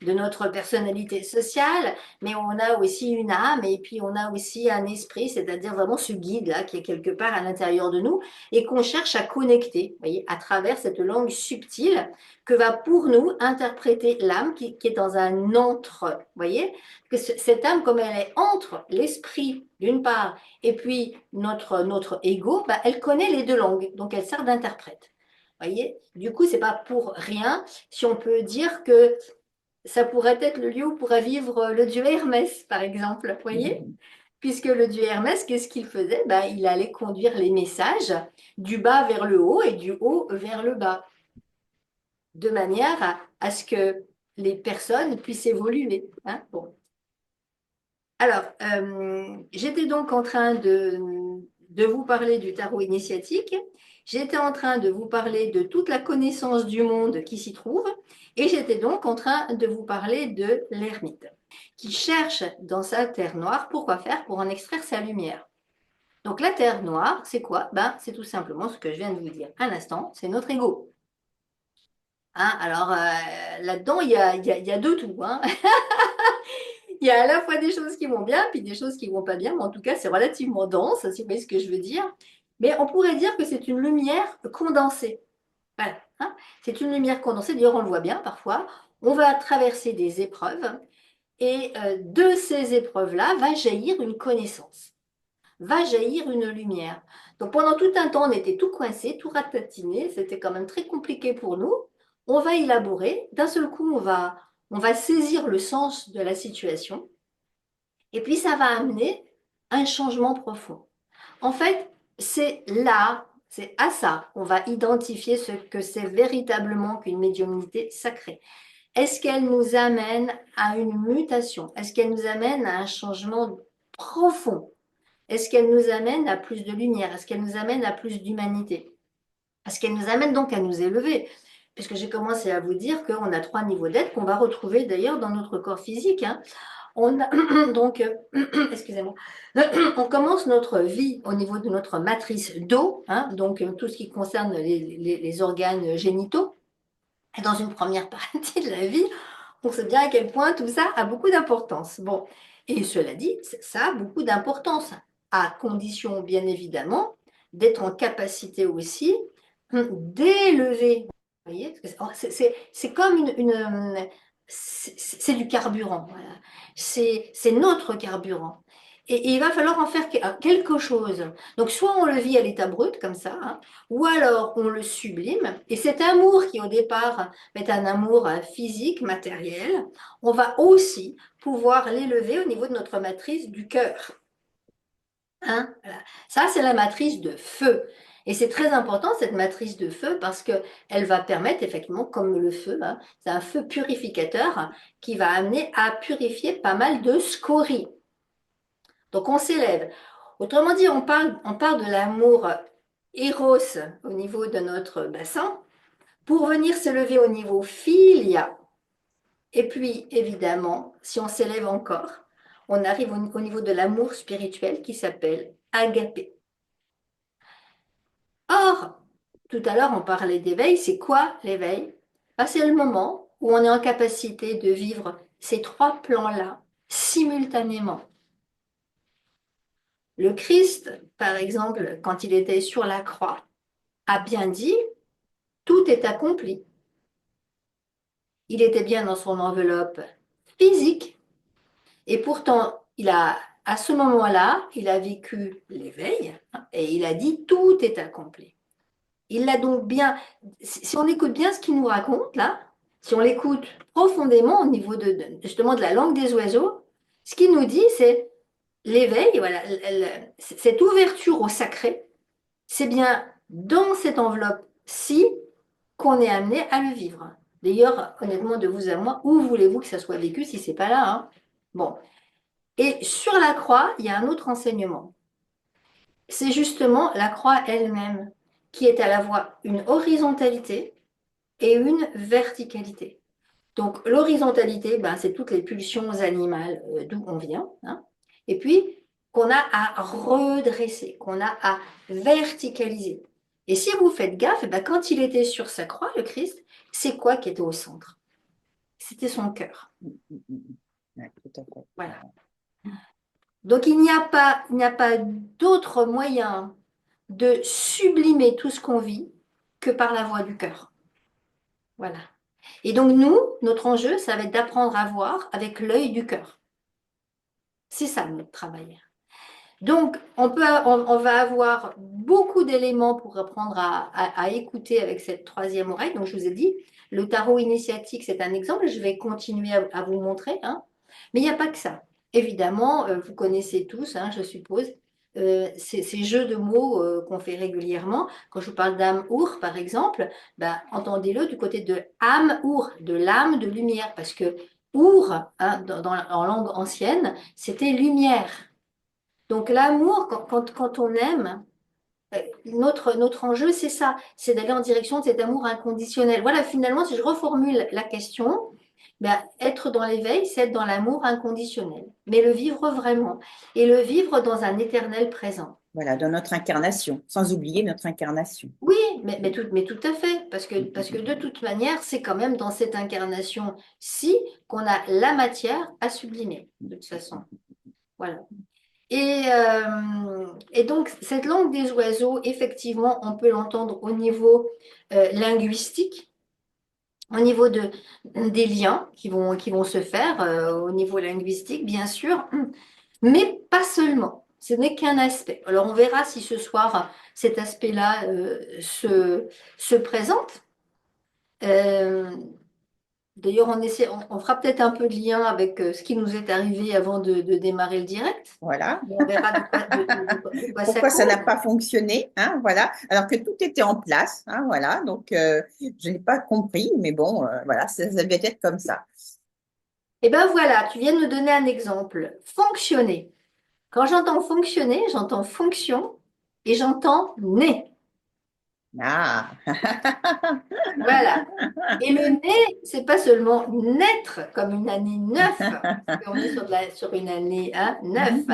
de notre personnalité sociale, mais on a aussi une âme et puis on a aussi un esprit, c'est-à-dire vraiment ce guide-là qui est quelque part à l'intérieur de nous et qu'on cherche à connecter, vous voyez, à travers cette langue subtile que va pour nous interpréter l'âme qui est dans un entre, vous voyez, que cette âme, comme elle est entre l'esprit, d'une part, et puis notre ego, bah, elle connaît les deux langues, donc elle sert d'interprète. Voyez. Du coup, c'est pas pour rien si on peut dire que ça pourrait être le lieu où pourrait vivre le dieu Hermès, par exemple. Voyez. ouais. Puisque le dieu Hermès, qu'est-ce qu'il faisait? Ben, il allait conduire les messages du bas vers le haut et du haut vers le bas, de manière à ce que les personnes puissent évoluer. Hein. Bon. Alors, j'étais donc en train de vous parler du tarot initiatique, j'étais en train de vous parler de toute la connaissance du monde qui s'y trouve, et j'étais donc en train de vous parler de l'ermite, qui cherche dans sa terre noire, pourquoi faire? Pour en extraire sa lumière. Donc la terre noire, c'est quoi? Ben, c'est tout simplement ce que je viens de vous dire à l'instant, c'est notre ego. Hein, alors là-dedans, il y a de tout. Hein. Il y a à la fois des choses qui vont bien, puis des choses qui vont pas bien, mais en tout cas, c'est relativement dense, si vous voyez ce que je veux dire. Mais on pourrait dire que c'est une lumière condensée. Voilà, hein. C'est une lumière condensée, d'ailleurs, on le voit bien parfois. On va traverser des épreuves, et de ces épreuves-là va jaillir une connaissance, va jaillir une lumière. Donc pendant tout un temps, on était tout coincé, tout ratatiné, c'était quand même très compliqué pour nous. On va élaborer, d'un seul coup, on va saisir le sens de la situation. Et puis, ça va amener un changement profond. En fait, c'est là, c'est à ça qu'on va identifier ce que c'est véritablement qu'une médiumnité sacrée. Est-ce qu'elle nous amène à une mutation? Est-ce qu'elle nous amène à un changement profond? Est-ce qu'elle nous amène à plus de lumière? Est-ce qu'elle nous amène à plus d'humanité? Est-ce qu'elle nous amène donc à nous élever? Puisque j'ai commencé à vous dire qu'on a trois niveaux d'être qu'on va retrouver d'ailleurs dans notre corps physique. Hein. On a, donc, excusez-moi, on commence notre vie au niveau de notre matrice d'eau, hein, donc tout ce qui concerne les organes génitaux. Et dans une première partie de la vie, on sait bien à quel point tout ça a beaucoup d'importance. Bon, et cela dit, ça a beaucoup d'importance, à condition bien évidemment d'être en capacité aussi d'élever. Vous voyez, c'est comme c'est du carburant. Voilà. C'est notre carburant. Et il va falloir en faire quelque chose. Donc, soit on le vit à l'état brut, comme ça, hein, ou alors on le sublime. Et cet amour qui, au départ, est un amour physique, matériel, on va aussi pouvoir l'élever au niveau de notre matrice du cœur. Hein, voilà. Ça, c'est la matrice de feu. Et c'est très important, cette matrice de feu, parce qu'elle va permettre, effectivement, comme le feu, hein, c'est un feu purificateur qui va amener à purifier pas mal de scories. Donc, on s'élève. Autrement dit, on part de l'amour éros au niveau de notre bassin pour venir s'élever au niveau philia. Et puis, évidemment, si on s'élève encore, on arrive au niveau de l'amour spirituel qui s'appelle agapé. Or, tout à l'heure, on parlait d'éveil. C'est quoi l'éveil? Ben, c'est le moment où on est en capacité de vivre ces trois plans-là simultanément. Le Christ, par exemple, quand il était sur la croix, a bien dit, tout est accompli. Il était bien dans son enveloppe physique, et pourtant, à ce moment-là, il a vécu l'éveil, hein, et il a dit, tout est accompli. Il l'a donc bien, si on écoute bien ce qu'il nous raconte là, si on l'écoute profondément au niveau justement de la langue des oiseaux, ce qu'il nous dit, c'est l'éveil, voilà, cette ouverture au sacré, c'est bien dans cette enveloppe-ci qu'on est amené à le vivre. D'ailleurs, honnêtement, de vous à moi, où voulez-vous que ça soit vécu si c'est pas là, hein? Bon. Et sur la croix, il y a un autre enseignement. C'est justement la croix elle-même, qui est à la fois une horizontalité et une verticalité. Donc l'horizontalité, ben, c'est toutes les pulsions animales d'où on vient, hein. Et puis qu'on a à redresser, qu'on a à verticaliser. Et si vous faites gaffe, ben, quand il était sur sa croix, le Christ, c'est quoi qui était au centre? C'était son cœur. Mm, mm, mm, mm. Ouais, tout à fait. Voilà. Donc il n'y a pas d'autre moyen de sublimer tout ce qu'on vit que par la voie du cœur. Voilà. Et donc nous, notre enjeu, ça va être d'apprendre à voir avec l'œil du cœur. C'est ça notre travail. Donc, on va avoir beaucoup d'éléments pour apprendre à écouter avec cette troisième oreille. Donc, je vous ai dit, le tarot initiatique, c'est un exemple. Je vais continuer à vous montrer, hein. Mais il n'y a pas que ça. Évidemment, vous connaissez tous, hein, je suppose, ces jeux de mots qu'on fait régulièrement. Quand je vous parle d'âme-our, par exemple, bah, entendez-le du côté de âme-our, de l'âme de lumière, parce que our, hein, en langue ancienne, c'était lumière. Donc l'amour, quand on aime, notre enjeu, c'est ça, c'est d'aller en direction de cet amour inconditionnel. Voilà, finalement, si je reformule la question, ben, être dans l'éveil, c'est être dans l'amour inconditionnel, mais le vivre vraiment, et le vivre dans un éternel présent. Voilà, dans notre incarnation, sans oublier notre incarnation. Oui, mais tout à fait, parce que, Mm, parce que mm, de toute manière, c'est quand même dans cette incarnation-ci qu'on a la matière à sublimer, de toute façon. Voilà. Et donc, cette langue des oiseaux, effectivement, on peut l'entendre au niveau linguistique, au niveau des liens qui vont se faire, au niveau linguistique, bien sûr, mais pas seulement. Ce n'est qu'un aspect. Alors, on verra si ce soir, cet aspect-là se présente. Euh, D'ailleurs, on fera peut-être un peu de lien avec ce qui nous est arrivé avant de démarrer le direct. Voilà. On verra de quoi ça Pourquoi ça n'a cause. pas fonctionné, hein, voilà, alors que tout était en place, hein, voilà, donc je n'ai pas compris, mais bon, voilà, ça devait être comme ça. Et ben voilà, tu viens de me donner un exemple. Fonctionner. Quand j'entends fonctionner, j'entends fonction et j'entends né. Ah, Voilà. Et le né, c'est pas seulement naître comme une année neuf, parce qu'on est sur une année hein, neuf,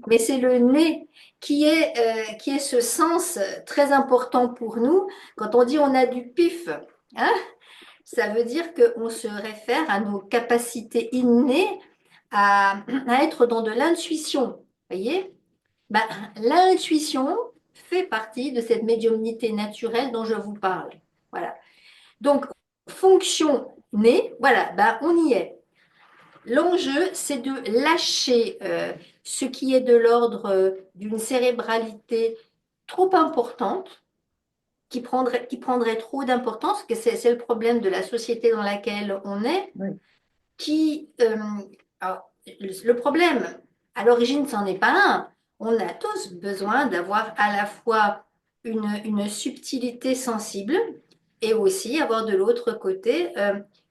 mais c'est le né qui est ce sens très important pour nous. Quand on dit on a du pif, hein, ça veut dire qu'on se réfère à nos capacités innées à être dans de l'intuition. Voyez? Ben, l'intuition fait partie de cette médiumnité naturelle dont je vous parle. Voilà. Donc, fonction née, voilà, ben, on y est. L'enjeu, c'est de lâcher ce qui est de l'ordre d'une cérébralité trop importante, qui prendrait trop d'importance, que c'est le problème de la société dans laquelle on est, oui, alors, le problème, à l'origine, c'en est pas un. On a tous besoin d'avoir à la fois une subtilité sensible et aussi avoir de l'autre côté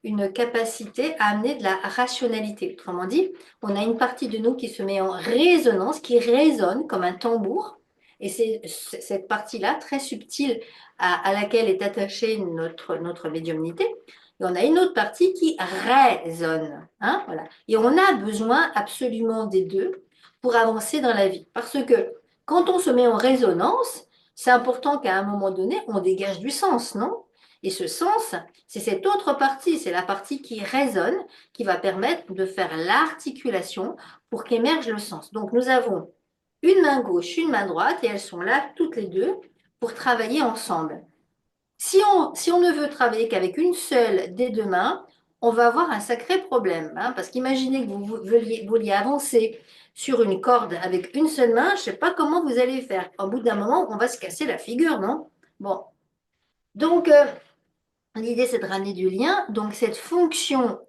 une capacité à amener de la rationalité. Autrement dit, on a une partie de nous qui se met en résonance, qui résonne comme un tambour. Et c'est cette partie-là, très subtile, à laquelle est attachée notre médiumnité. Et on a une autre partie qui résonne, hein, voilà. Et on a besoin absolument des deux pour avancer dans la vie. Parce que quand on se met en résonance, c'est important qu'à un moment donné, on dégage du sens, non? Et ce sens, c'est cette autre partie, c'est la partie qui résonne, qui va permettre de faire l'articulation pour qu'émerge le sens. Donc nous avons une main gauche, une main droite, et elles sont là toutes les deux pour travailler ensemble. Si on ne veut travailler qu'avec une seule des deux mains, on va avoir un sacré problème, hein, parce qu'imaginez que vous vouliez avancer sur une corde avec une seule main, je ne sais pas comment vous allez faire. Au bout d'un moment, on va se casser la figure, non? Bon. Donc, l'idée, c'est de ramener du lien. Donc, cette fonction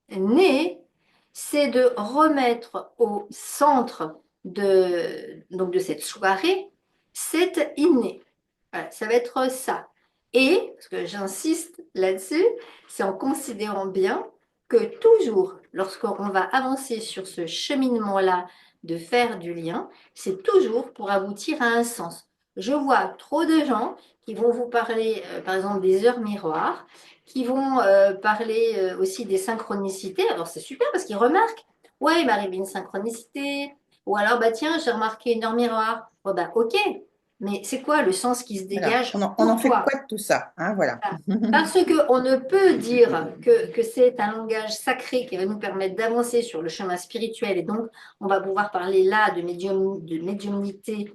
née, c'est de remettre au centre donc de cette soirée, cet inné. Voilà, ça va être ça. Et, parce que j'insiste là-dessus, c'est en considérant bien que toujours, lorsqu'on va avancer sur ce cheminement-là de faire du lien, c'est toujours pour aboutir à un sens. Je vois trop de gens qui vont vous parler, par exemple, des heures miroirs, qui vont parler aussi des synchronicités. Alors c'est super parce qu'ils remarquent, ouais, il m'arrive une synchronicité, ou alors, bah tiens, j'ai remarqué une heure miroir. Oh, bah ok, mais c'est quoi le sens qui se Voilà. dégage On en pour fait toi? quoi de tout ça, hein, voilà. Parce qu'on ne peut dire que c'est un langage sacré qui va nous permettre d'avancer sur le chemin spirituel. Et donc, on va pouvoir parler là de médiumnité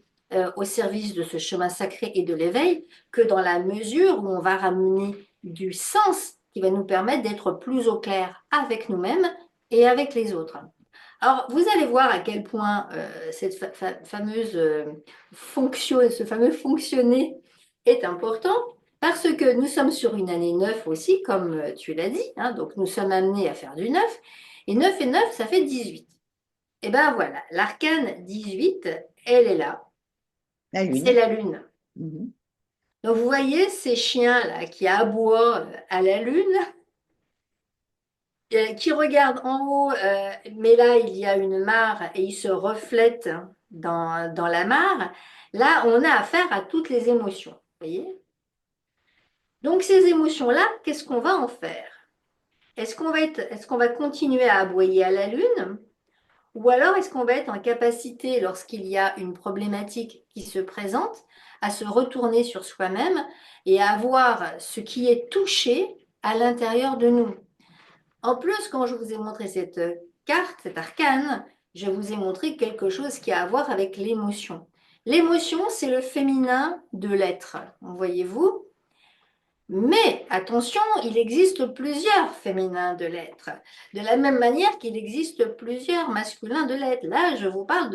au service de ce chemin sacré et de l'éveil, que dans la mesure où on va ramener du sens qui va nous permettre d'être plus au clair avec nous-mêmes et avec les autres. Alors, vous allez voir à quel point cette fameuse fonction, ce fameux fonctionner est important. Parce que nous sommes sur une année 9 aussi, comme tu l'as dit, hein, donc nous sommes amenés à faire du 9. Et 9 et 9, ça fait 18. Et bien voilà, l'arcane 18, elle est là. La C'est lune. la lune. Mhm. Donc vous voyez ces chiens-là qui aboient à la lune, qui regardent en haut, mais là il y a une mare et ils se reflètent dans la mare. Là, on a affaire à toutes les émotions. Vous voyez? Donc ces émotions-là, qu'est-ce qu'on va en faire? Est-ce qu'on va continuer à aboyer à la lune? Ou alors est-ce qu'on va être en capacité, lorsqu'il y a une problématique qui se présente, à se retourner sur soi-même et à voir ce qui est touché à l'intérieur de nous? En plus, quand je vous ai montré cette carte, cet arcane, je vous ai montré quelque chose qui a à voir avec l'émotion. L'émotion, c'est le féminin de l'être, voyez-vous? Mais attention, il existe plusieurs féminins de l'être, de la même manière qu'il existe plusieurs masculins de l'être. Là, je vous parle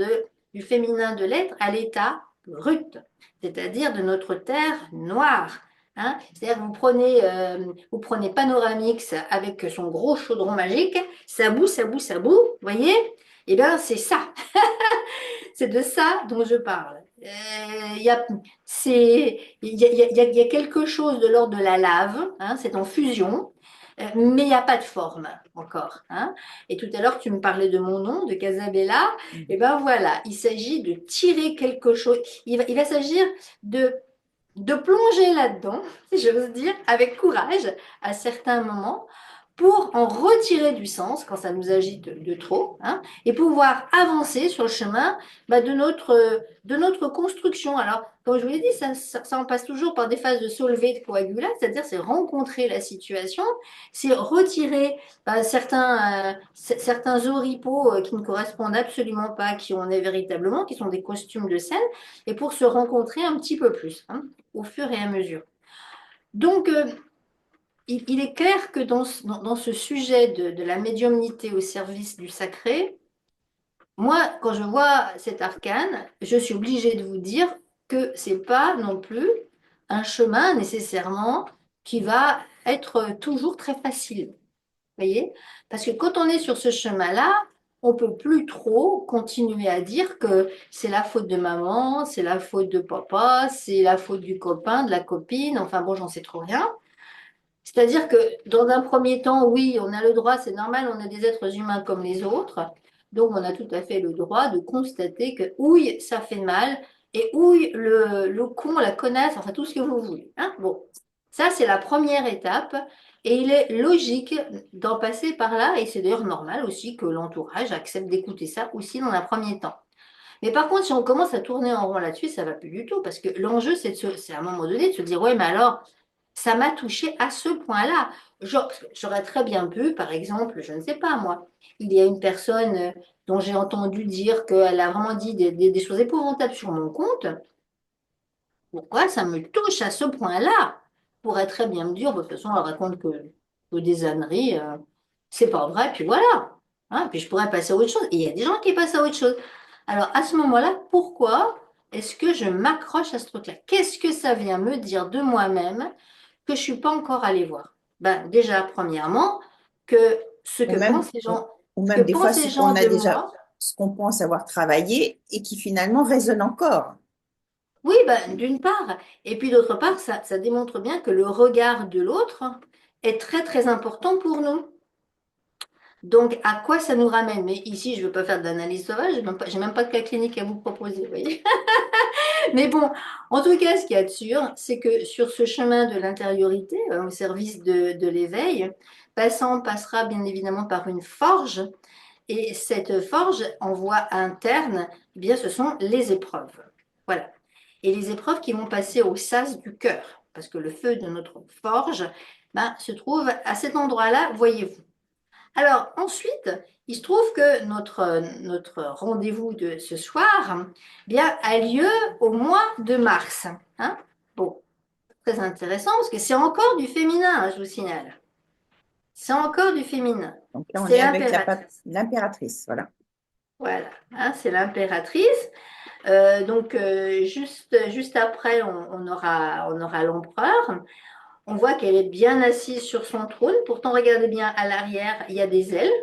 du féminin de l'être à l'état brut, c'est-à-dire de notre terre noire. Hein. C'est-à-dire que vous prenez Panoramix avec son gros chaudron magique, ça bout, ça bout, ça bout, vous voyez? Eh bien, c'est ça. C'est de ça dont je parle. Il y a, il y a quelque chose de l'ordre de la lave, hein, c'est en fusion, mais il n'y a pas de forme encore. Hein. Et tout à l'heure, tu me parlais de mon nom, de Casabella. Et ben voilà, il s'agit de tirer quelque chose. Il va s'agir de plonger là-dedans, si j'ose dire, avec courage à certains moments pour en retirer du sens quand ça nous agite de trop, hein, et pouvoir avancer sur le chemin bah, de notre construction. Alors, comme je vous l'ai dit, ça en passe toujours par des phases de solvay, de coagulat, c'est-à-dire c'est rencontrer la situation, c'est retirer bah, certains oripeaux qui ne correspondent absolument pas à qui on est véritablement, qui sont des costumes de scène, et pour se rencontrer un petit peu plus, hein, au fur et à mesure. Donc, il est clair que dans ce sujet de la médiumnité au service du sacré, moi, quand je vois cet arcane, je suis obligée de vous dire que c'est pas non plus un chemin nécessairement qui va être toujours très facile. Vous voyez? Parce que quand on est sur ce chemin-là, on peut plus trop continuer à dire que c'est la faute de maman, c'est la faute de papa, c'est la faute du copain, de la copine, enfin bon, j'en sais trop rien. C'est-à-dire que dans un premier temps, oui, on a le droit, c'est normal, on est des êtres humains comme les autres. Donc, on a tout à fait le droit de constater que, ouille, ça fait mal, et ouille, le con, la connasse, enfin tout ce que vous voulez. Hein. Bon, ça, c'est la première étape, et il est logique d'en passer par là, et c'est d'ailleurs normal aussi que l'entourage accepte d'écouter ça aussi dans un premier temps. Mais par contre, si on commence à tourner en rond là-dessus, ça va plus du tout, parce que l'enjeu, c'est à un moment donné de se dire, ouais, mais alors, ça m'a touché à ce point-là. J'aurais très bien pu, par exemple, je ne sais pas moi, il y a une personne dont j'ai entendu dire qu'elle a vraiment dit des choses épouvantables sur mon compte. Pourquoi ça me touche à ce point-là? Je pourrais très bien me dire, de toute façon, elle raconte que des âneries, c'est pas vrai, puis voilà. Hein, puis je pourrais passer à autre chose. Et il y a des gens qui passent à autre chose. Alors à ce moment-là, pourquoi est-ce que je m'accroche à ce truc-là? Qu'est-ce que ça vient me dire de moi-même que je suis pas encore allée voir? Ben, déjà, premièrement, que ce Ou que même, pensent les gens, ou ce que même des fois pensent les ce qu'on gens a de déjà, moi. ce qu'on pense avoir travaillé et qui finalement résonne encore. Oui, ben, d'une part. Et puis d'autre part, ça démontre bien que le regard de l'autre est très très important pour nous. Donc, à quoi ça nous ramène? Mais ici, je ne veux pas faire d'analyse sauvage, j'ai même pas de cas clinique à vous proposer, vous voyez. Mais bon, en tout cas, ce qu'il y a de sûr, c'est que sur ce chemin de l'intériorité, au service de l'éveil, passera bien évidemment par une forge. Et cette forge, en voie interne, eh bien, ce sont les épreuves. Voilà. Et les épreuves qui vont passer au sas du cœur. Parce que le feu de notre forge ben, se trouve à cet endroit-là, voyez-vous. Alors ensuite, il se trouve que notre rendez-vous de ce soir eh bien, a lieu au mois de mars. Hein. Bon, très intéressant parce que c'est encore du féminin, hein, je vous signale. C'est encore du féminin. Donc là, on C'est est avec l'impératrice. l'impératrice, voilà. Voilà, hein, c'est l'impératrice. Juste après, on aura l'empereur. On voit qu'elle est bien assise sur son trône. Pourtant, regardez bien à l'arrière, il y a des ailes.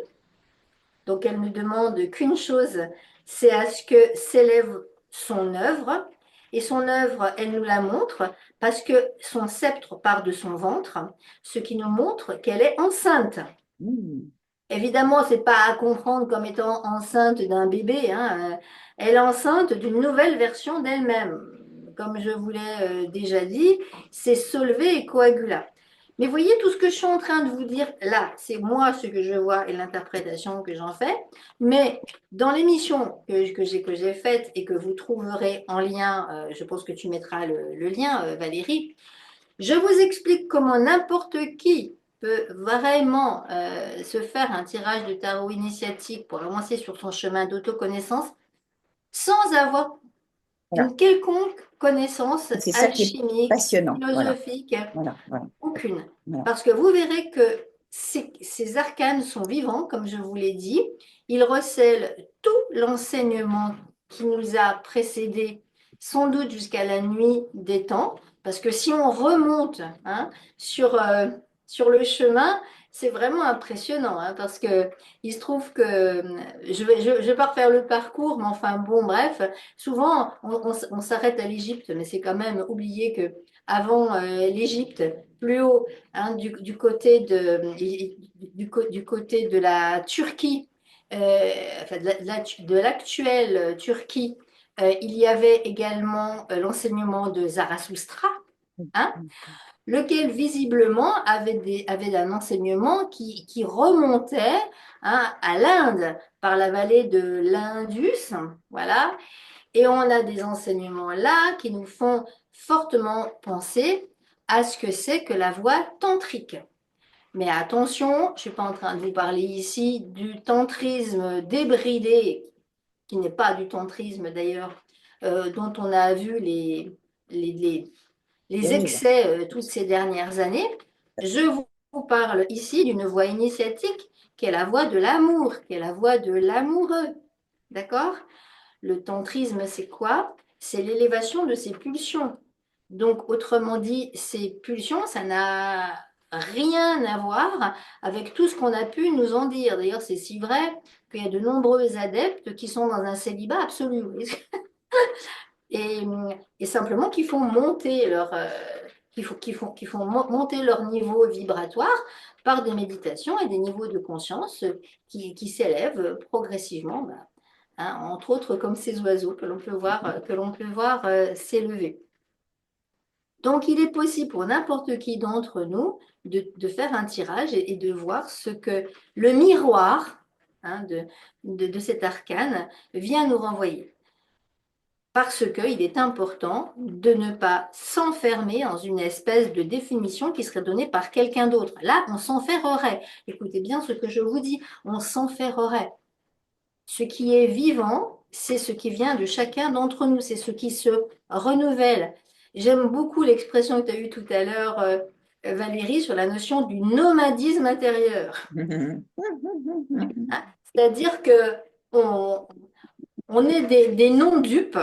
Donc, elle ne demande qu'une chose, c'est à ce que s'élève son œuvre. Et son œuvre, elle nous la montre parce que son sceptre part de son ventre, ce qui nous montre qu'elle est enceinte. Mmh. Évidemment, c'est pas à comprendre comme étant enceinte d'un bébé, hein. Elle est enceinte d'une nouvelle version d'elle-même. Comme je vous l'ai déjà dit, c'est Solvay et Coagula. Mais voyez tout ce que je suis en train de vous dire là, c'est moi ce que je vois et l'interprétation que j'en fais. Mais dans l'émission que j'ai faite et que vous trouverez en lien, je pense que tu mettras le lien, Valérie, je vous explique comment n'importe qui peut vraiment se faire un tirage de tarot initiatique pour avancer sur son chemin d'autoconnaissance sans avoir Voilà. une quelconque connaissance C'est ça qui est alchimique, passionnant. Voilà, philosophique, voilà, voilà, aucune. voilà. Parce que vous verrez que ces arcanes sont vivants, comme je vous l'ai dit. Ils recèlent tout l'enseignement qui nous a précédés, sans doute jusqu'à la nuit des temps. Parce que si on remonte hein, sur, sur le chemin, c'est vraiment impressionnant. Hein, parce que il se trouve que je vais pas refaire le parcours, mais enfin bon, bref, souvent on s'arrête à l'Égypte, mais c'est quand même oublier que avant l'Égypte, plus haut, hein, du côté de la Turquie, enfin de l'actuelle Turquie, il y avait également l'enseignement de Zarathustra, hein, lequel visiblement avait un enseignement qui remontait hein, à l'Inde par la vallée de l'Indus, voilà, et on a des enseignements là qui nous font fortement penser à ce que c'est que la voie tantrique. Mais attention, je ne suis pas en train de vous parler ici du tantrisme débridé, qui n'est pas du tantrisme d'ailleurs, dont on a vu les, les- les Dérive. excès toutes ces dernières années. Je vous parle ici d'une voie initiatique qui est la voie de l'amour, qui est la voie de l'amoureux. D'accord? Le tantrisme, c'est quoi? C'est l'élévation de ses pulsions. Donc, autrement dit, ces pulsions, ça n'a rien à voir avec tout ce qu'on a pu nous en dire. D'ailleurs, c'est si vrai qu'il y a de nombreux adeptes qui sont dans un célibat absolu. Et, et simplement qui font monter monter leur niveau vibratoire par des méditations et des niveaux de conscience qui s'élèvent progressivement. Ben, hein, entre autres comme ces oiseaux que l'on peut voir s'élever. Donc, il est possible pour n'importe qui d'entre nous de faire un tirage et de voir ce que le miroir hein, de cet arcane vient nous renvoyer. Parce qu'il est important de ne pas s'enfermer dans une espèce de définition qui serait donnée par quelqu'un d'autre. Là, on s'enferrerait. Écoutez bien ce que je vous dis, on s'enferrerait. Ce qui est vivant, c'est ce qui vient de chacun d'entre nous, c'est ce qui se renouvelle. J'aime beaucoup l'expression que tu as eue tout à l'heure, Valérie, sur la notion du nomadisme intérieur. Hein. C'est-à-dire que on, on est des non-dupes,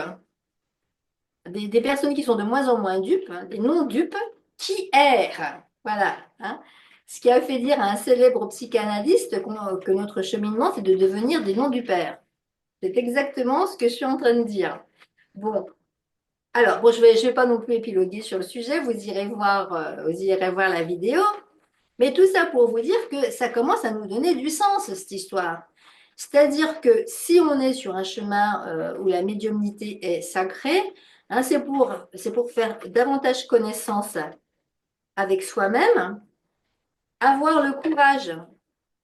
des personnes qui sont de moins en moins dupes, hein, des non-dupes qui errent. Voilà. Hein. Ce qui a fait dire à un célèbre psychanalyste que notre cheminement, c'est de devenir des non-dupères. C'est exactement ce que je suis en train de dire. Bon, Alors, bon, je vais pas non plus épiloguer sur le sujet, vous irez voir la vidéo, mais tout ça pour vous dire que ça commence à nous donner du sens, cette histoire. C'est-à-dire que si on est sur un chemin où la médiumnité est sacrée, hein, c'est pour faire davantage connaissance avec soi-même, avoir le courage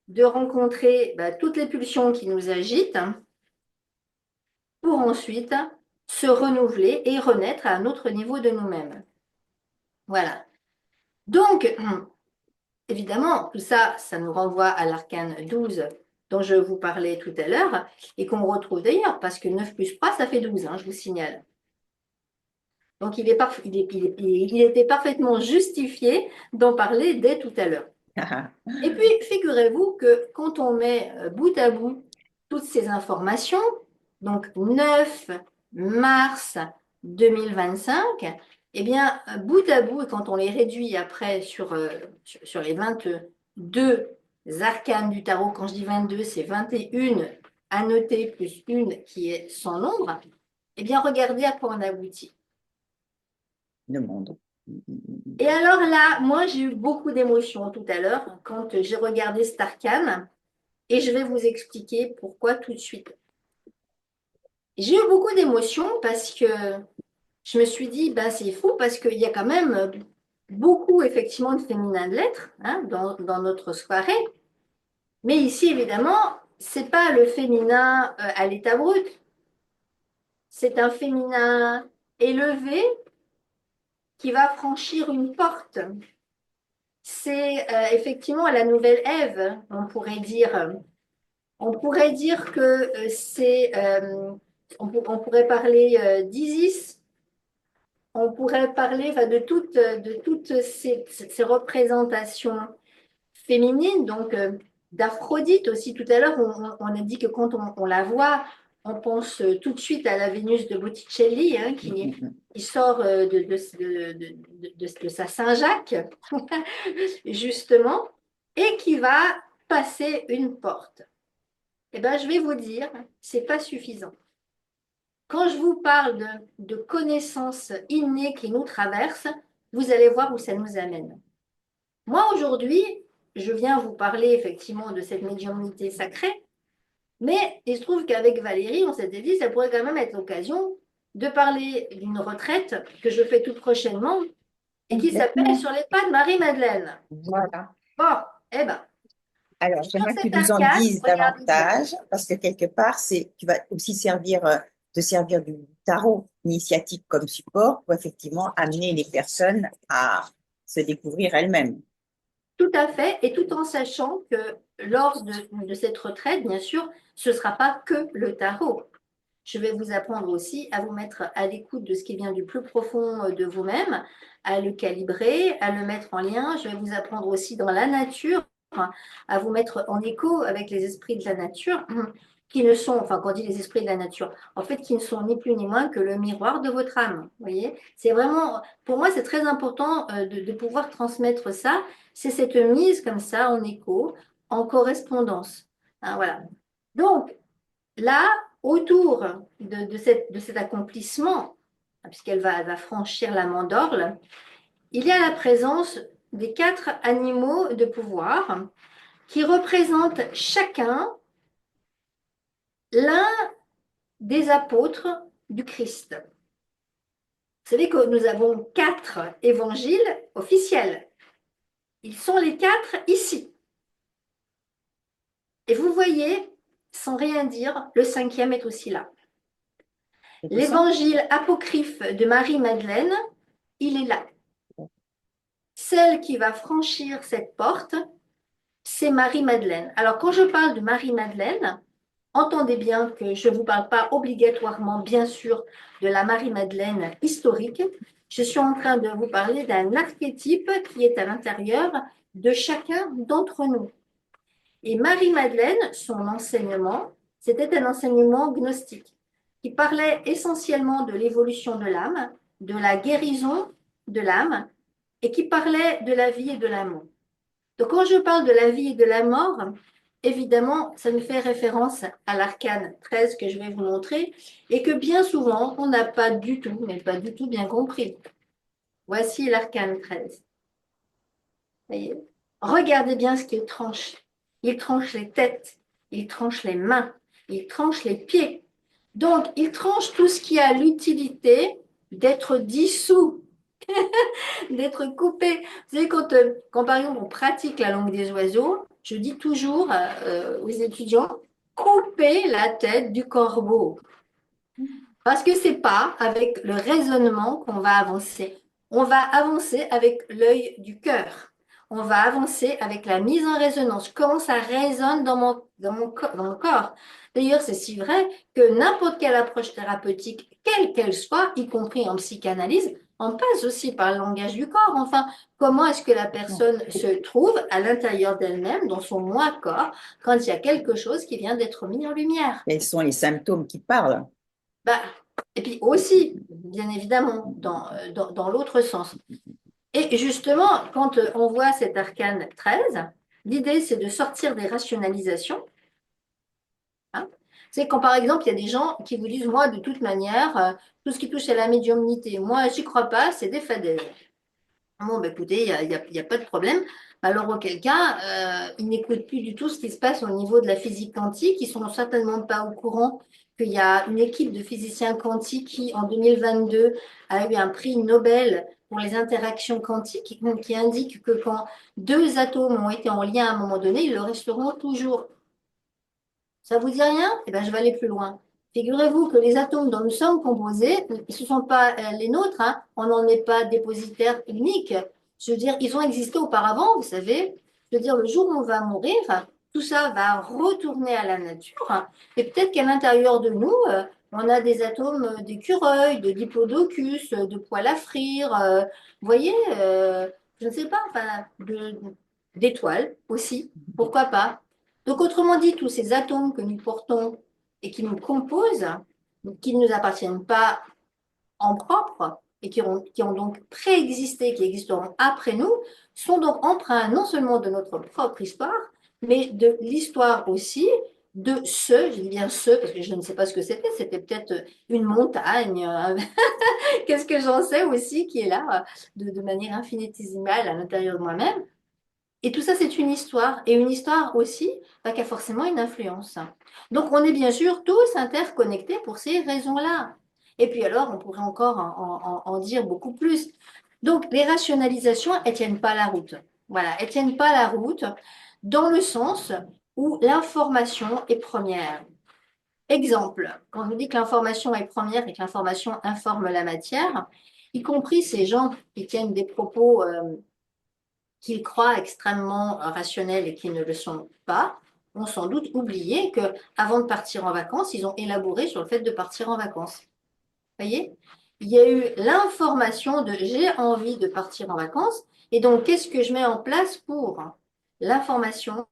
de rencontrer bah, toutes les pulsions qui nous agitent, hein, pour ensuite se renouveler et renaître à un autre niveau de nous-mêmes. Voilà. Donc, évidemment, tout ça, ça nous renvoie à l'arcane 12 dont je vous parlais tout à l'heure et qu'on retrouve d'ailleurs parce que 9 plus 3, ça fait 12, hein, je vous signale. Donc, il était parfaitement justifié d'en parler dès tout à l'heure. Et puis, figurez-vous que quand on met bout à bout toutes ces informations, donc 9 mars 2025, eh bien, bout à bout, et quand on les réduit après sur les 22 arcanes du tarot, quand je dis 22, c'est 21 à noter plus une qui est sans nombre, eh bien, regardez à quoi on aboutit. Le monde. Et alors là, moi, j'ai eu beaucoup d'émotions tout à l'heure quand j'ai regardé cet arcane. Et je vais vous expliquer pourquoi tout de suite. J'ai eu beaucoup d'émotions parce que je me suis dit, ben, c'est fou parce qu'il y a quand même beaucoup effectivement de féminin de lettres hein, dans notre soirée. Mais ici, évidemment, c'est pas le féminin à l'état brut. C'est un féminin élevé qui va franchir une porte. C'est effectivement la nouvelle Ève, on pourrait dire. On pourrait dire que on pourrait parler d'Isis, on pourrait parler enfin, de toutes ces représentations féminines, donc d'Aphrodite aussi. Tout à l'heure, on a dit que quand on la voit, on pense tout de suite à la Vénus de Botticelli, hein, qui sort de sa Saint-Jacques, justement, et qui va passer une porte. Eh ben, je vais vous dire, c'est pas suffisant. Quand je vous parle de connaissances innées qui nous traversent, vous allez voir où ça nous amène. Moi, aujourd'hui, je viens vous parler effectivement de cette médiumnité sacrée, mais il se trouve qu'avec Valérie, on s'était dit, ça pourrait quand même être l'occasion de parler d'une retraite que je fais tout prochainement et qui s'appelle Complètement. Sur les pas de Marie-Madeleine. Voilà. Bon, eh ben, Alors, sur j'aimerais que cet tu nous en arcane, dises regardez bien. davantage, parce que quelque part, tu vas aussi te servir du tarot initiatique comme support pour effectivement amener les personnes à se découvrir elles-mêmes. Tout à fait, et tout en sachant que lors de cette retraite, bien sûr, ce ne sera pas que le tarot. Je vais vous apprendre aussi à vous mettre à l'écoute de ce qui vient du plus profond de vous-même, à le calibrer, à le mettre en lien. Je vais vous apprendre aussi dans la nature, à vous mettre en écho avec les esprits de la nature, qui ne sont, enfin, quand on dit les esprits de la nature, en fait, qui ne sont ni plus ni moins que le miroir de votre âme. Vous voyez, c'est vraiment, pour moi, c'est très important de pouvoir transmettre ça. C'est cette mise comme ça en écho, en correspondance. Hein, voilà. Donc, là, autour de cet accomplissement, puisqu'elle elle va franchir la mandorle, il y a la présence des 4 animaux de pouvoir qui représentent chacun l'un des apôtres du Christ. Vous savez que nous avons 4 évangiles officiels. Ils sont les 4 ici. Et vous voyez, sans rien dire, le 5e est aussi là. C'est tout ça? L'évangile apocryphe de Marie-Madeleine, il est là. Celle qui va franchir cette porte, c'est Marie-Madeleine. Alors, quand je parle de Marie-Madeleine, entendez bien que je ne vous parle pas obligatoirement, bien sûr, de la Marie-Madeleine historique. Je suis en train de vous parler d'un archétype qui est à l'intérieur de chacun d'entre nous. Et Marie-Madeleine, son enseignement, c'était un enseignement gnostique qui parlait essentiellement de l'évolution de l'âme, de la guérison de l'âme et qui parlait de la vie et de la mort. Donc, quand je parle de la vie et de la mort, évidemment, ça nous fait référence à l'arcane 13 que je vais vous montrer et que bien souvent, on n'a pas du tout, mais pas du tout bien compris. Voici l'arcane 13. Voyez. Regardez bien ce qu'il tranche. Il tranche les têtes, il tranche les mains, il tranche les pieds. Donc, il tranche tout ce qui a l'utilité d'être dissous, d'être coupé. Vous savez, quand par exemple on pratique la langue des oiseaux, je dis toujours aux étudiants, coupez la tête du corbeau. Parce que c'est pas avec le raisonnement qu'on va avancer. On va avancer avec l'œil du cœur. On va avancer avec la mise en résonance. Comment ça résonne dans mon corps. D'ailleurs, c'est si vrai que n'importe quelle approche thérapeutique, quelle qu'elle soit, y compris en psychanalyse, on passe aussi par le langage du corps. Enfin, comment est-ce que la personne se trouve à l'intérieur d'elle-même, dans son moi-corps, quand il y a quelque chose qui vient d'être mis en lumière? Quels sont les symptômes qui parlent? Bah, et puis aussi, bien évidemment, dans l'autre sens. Et justement, quand on voit cet arcane 13, l'idée, c'est de sortir des rationalisations. Hein. C'est quand, par exemple, il y a des gens qui vous disent, moi, de toute manière, tout ce qui touche à la médiumnité, moi, j'y crois pas, c'est des fadaises. Bon, bah, écoutez, il y a pas de problème. Alors, auquel cas, ils n'écoutent plus du tout ce qui se passe au niveau de la physique quantique. Ils sont certainement pas au courant qu'il y a une équipe de physiciens quantiques qui, en 2022, a eu un prix Nobel pour les interactions quantiques, donc, qui indique que quand deux atomes ont été en lien à un moment donné, ils le resteront toujours. Ça vous dit rien? Eh bien, je vais aller plus loin. Figurez-vous que les atomes dont nous sommes composés, ce ne sont pas les nôtres, hein. On n'en est pas dépositaire unique. Je veux dire, ils ont existé auparavant, vous savez. Je veux dire, le jour où on va mourir, tout ça va retourner à la nature. Et peut-être qu'à l'intérieur de nous, on a des atomes d'écureuil, de diplodocus, de poils à frire, vous voyez, je ne sais pas, enfin, d'étoiles aussi. Pourquoi pas? Donc, autrement dit, tous ces atomes que nous portons et qui nous composent, qui ne nous appartiennent pas en propre et qui ont donc préexisté, qui existeront après nous, sont donc empreints non seulement de notre propre histoire, mais de l'histoire aussi de ce, je dis bien ce, parce que je ne sais pas ce que c'était peut-être une montagne, qu'est-ce que j'en sais aussi, qui est là de manière infinitésimale à l'intérieur de moi-même. Et tout ça, c'est une histoire. Et une histoire aussi qui a forcément une influence. Donc, on est bien sûr tous interconnectés pour ces raisons-là. Et puis alors, on pourrait encore en dire beaucoup plus. Donc, les rationalisations, elles tiennent pas la route. Voilà, elles tiennent pas la route dans le sens où l'information est première. Exemple, quand on dit que l'information est première et que l'information informe la matière, y compris ces gens qui tiennent des propos qu'ils croient extrêmement rationnels et qui ne le sont pas, ont sans doute oublié que avant de partir en vacances, ils ont élaboré sur le fait de partir en vacances. Vous voyez? Il y a eu l'information de j'ai envie de partir en vacances, et donc qu'est-ce que je mets en place pour l'information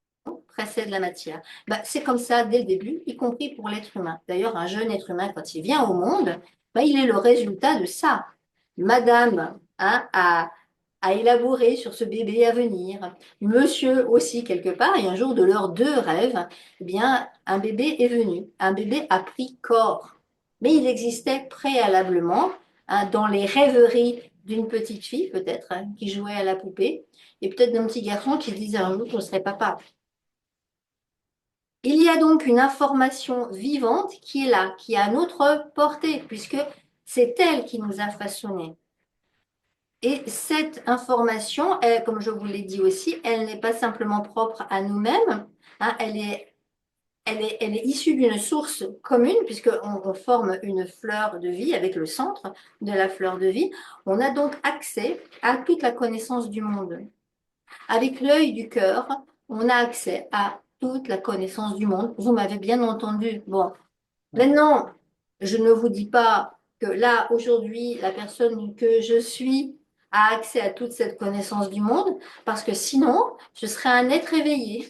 précède la matière. Ben, c'est comme ça dès le début, y compris pour l'être humain. D'ailleurs, un jeune être humain, quand il vient au monde, ben, il est le résultat de ça. Madame a élaboré sur ce bébé à venir. Monsieur aussi, quelque part, et un jour de leurs deux rêves, eh bien, un bébé est venu. Un bébé a pris corps. Mais il existait préalablement, hein, dans les rêveries d'une petite fille, peut-être, hein, qui jouait à la poupée, et peut-être d'un petit garçon qui se disait un jour qu'on serait papa. Il y a donc une information vivante qui est là, qui est à notre portée, puisque c'est elle qui nous a façonnés. Et cette information, comme je vous l'ai dit aussi, elle n'est pas simplement propre à nous-mêmes, hein, elle est issue d'une source commune, puisqu'on forme une fleur de vie avec le centre de la fleur de vie. On a donc accès à toute la connaissance du monde. Avec l'œil du cœur, on a accès à toute la connaissance du monde. Vous m'avez bien entendu. Bon, maintenant, je ne vous dis pas que là, aujourd'hui, la personne que je suis a accès à toute cette connaissance du monde, parce que sinon, je serais un être éveillé,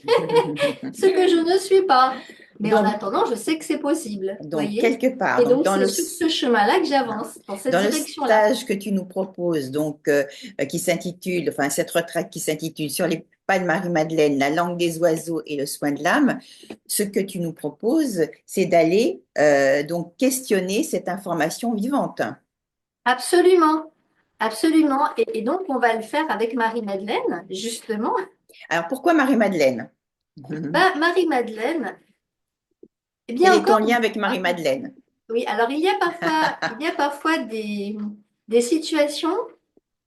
ce que je ne suis pas. Mais en Donc, attendant, je sais que c'est possible, donc voyez? quelque part, Et donc, c'est sur ce chemin-là que j'avance, dans cette dans le direction-là. stage que tu nous proposes, donc qui s'intitule, enfin cette retraite qui s'intitule sur pas de Marie-Madeleine, la langue des oiseaux et le soin de l'âme, ce que tu nous proposes, c'est d'aller donc questionner cette information vivante. Absolument, absolument. Et donc, on va le faire avec Marie-Madeleine, justement. Alors, pourquoi Marie-Madeleine? Marie-Madeleine, eh Quel bien est ton encore, lien avec Marie-Madeleine? oui, alors il y a parfois des situations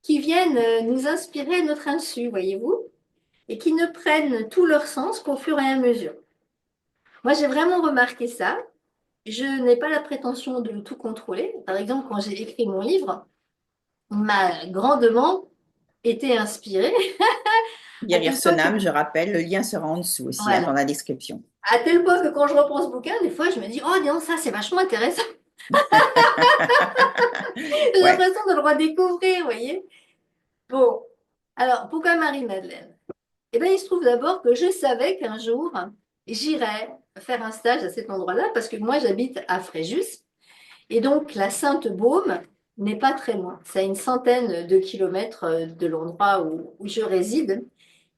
qui viennent nous inspirer à notre insu, voyez-vous, et qui ne prennent tout leur sens qu'au fur et à mesure. Moi, j'ai vraiment remarqué ça. Je n'ai pas la prétention de tout contrôler. Par exemple, quand j'ai écrit mon livre, m'a grandement été inspirée à Guérir tel point son que, âme, je rappelle, le lien sera en dessous aussi, hein, dans voilà, la description. à tel point que quand je reprends ce bouquin, des fois, je me dis, oh, dis donc, ça, c'est vachement intéressant. J'ai Ouais, l'impression de le redécouvrir, vous voyez. Bon, alors, pourquoi Marie-Madeleine? Eh bien, il se trouve d'abord que je savais qu'un jour, j'irais faire un stage à cet endroit-là, parce que moi, j'habite à Fréjus, et donc la Sainte-Baume n'est pas très loin. C'est à une centaine de kilomètres de l'endroit où je réside.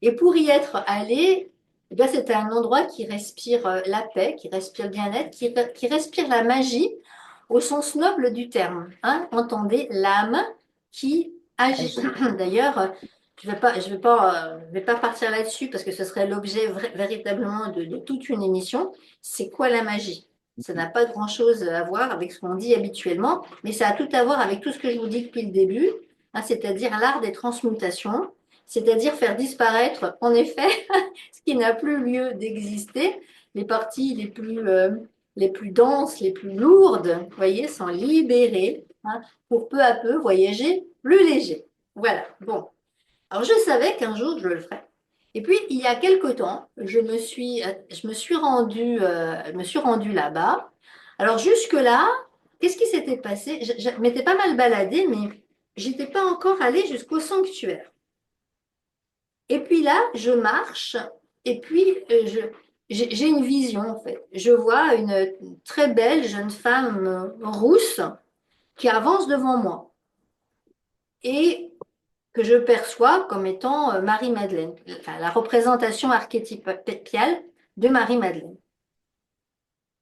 Et pour y être allée, eh bien, c'était un endroit qui respire la paix, qui respire le bien-être, qui respire la magie au sens noble du terme. Hein. Entendez l'âme qui agit. agir. D'ailleurs, je vais pas partir là-dessus parce que ce serait l'objet véritablement de toute une émission. C'est quoi la magie? Ça n'a pas grand-chose à voir avec ce qu'on dit habituellement, mais ça a tout à voir avec tout ce que je vous dis depuis le début, hein, c'est-à-dire l'art des transmutations, c'est-à-dire faire disparaître, en effet, ce qui n'a plus lieu d'exister, les parties les plus denses, les plus lourdes, vous voyez, sont libérées, hein, pour peu à peu voyager plus léger. Voilà, bon. Alors je savais qu'un jour je le ferais. Et puis il y a quelque temps, je me suis rendue là-bas. Alors jusque-là, qu'est-ce qui s'était passé? Je m'étais pas mal baladée, mais j'étais pas encore allée jusqu'au sanctuaire. Et puis là, je marche, et puis j'ai une vision en fait. Je vois une très belle jeune femme rousse qui avance devant moi. Et que je perçois comme étant Marie-Madeleine, enfin, la représentation archétypale de Marie-Madeleine.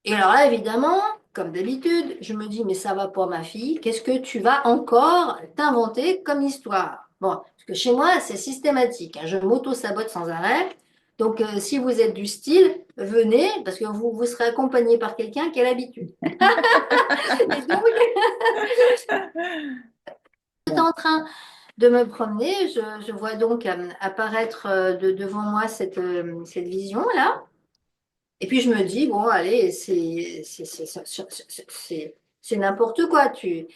Et alors là, évidemment, comme d'habitude, je me dis, mais ça va pas, ma fille, qu'est-ce que tu vas encore t'inventer comme histoire? Bon, parce que chez moi, c'est systématique, hein, je m'auto-sabote sans arrêt. Donc, si vous êtes du style, venez, parce que vous serez accompagné par quelqu'un qui a l'habitude. Et donc, j'étais en train de me promener, je vois donc apparaître devant moi cette vision-là. Et puis je me dis, bon, allez, c'est n'importe quoi. Tu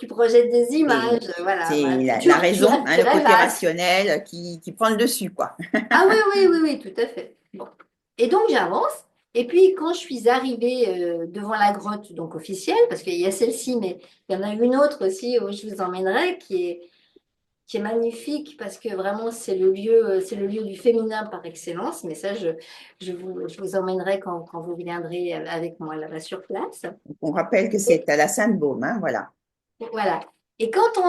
projettes des Et images, voilà. c'est Voilà. la raison, hein, Tu le côté rêvasses. rationnel qui prend le dessus, quoi. Ah oui, oui, oui, oui, tout à fait. Bon. Et donc j'avance. Et puis quand je suis arrivée devant la grotte donc officielle, parce qu'il y a celle-ci, mais il y en a une autre aussi où je vous emmènerai, qui est magnifique parce que vraiment c'est le lieu du féminin par excellence. Mais ça, je vous emmènerai quand vous viendrez avec moi là-bas sur place. On rappelle que Et c'est à la Sainte-Baume, hein, voilà. voilà. Quand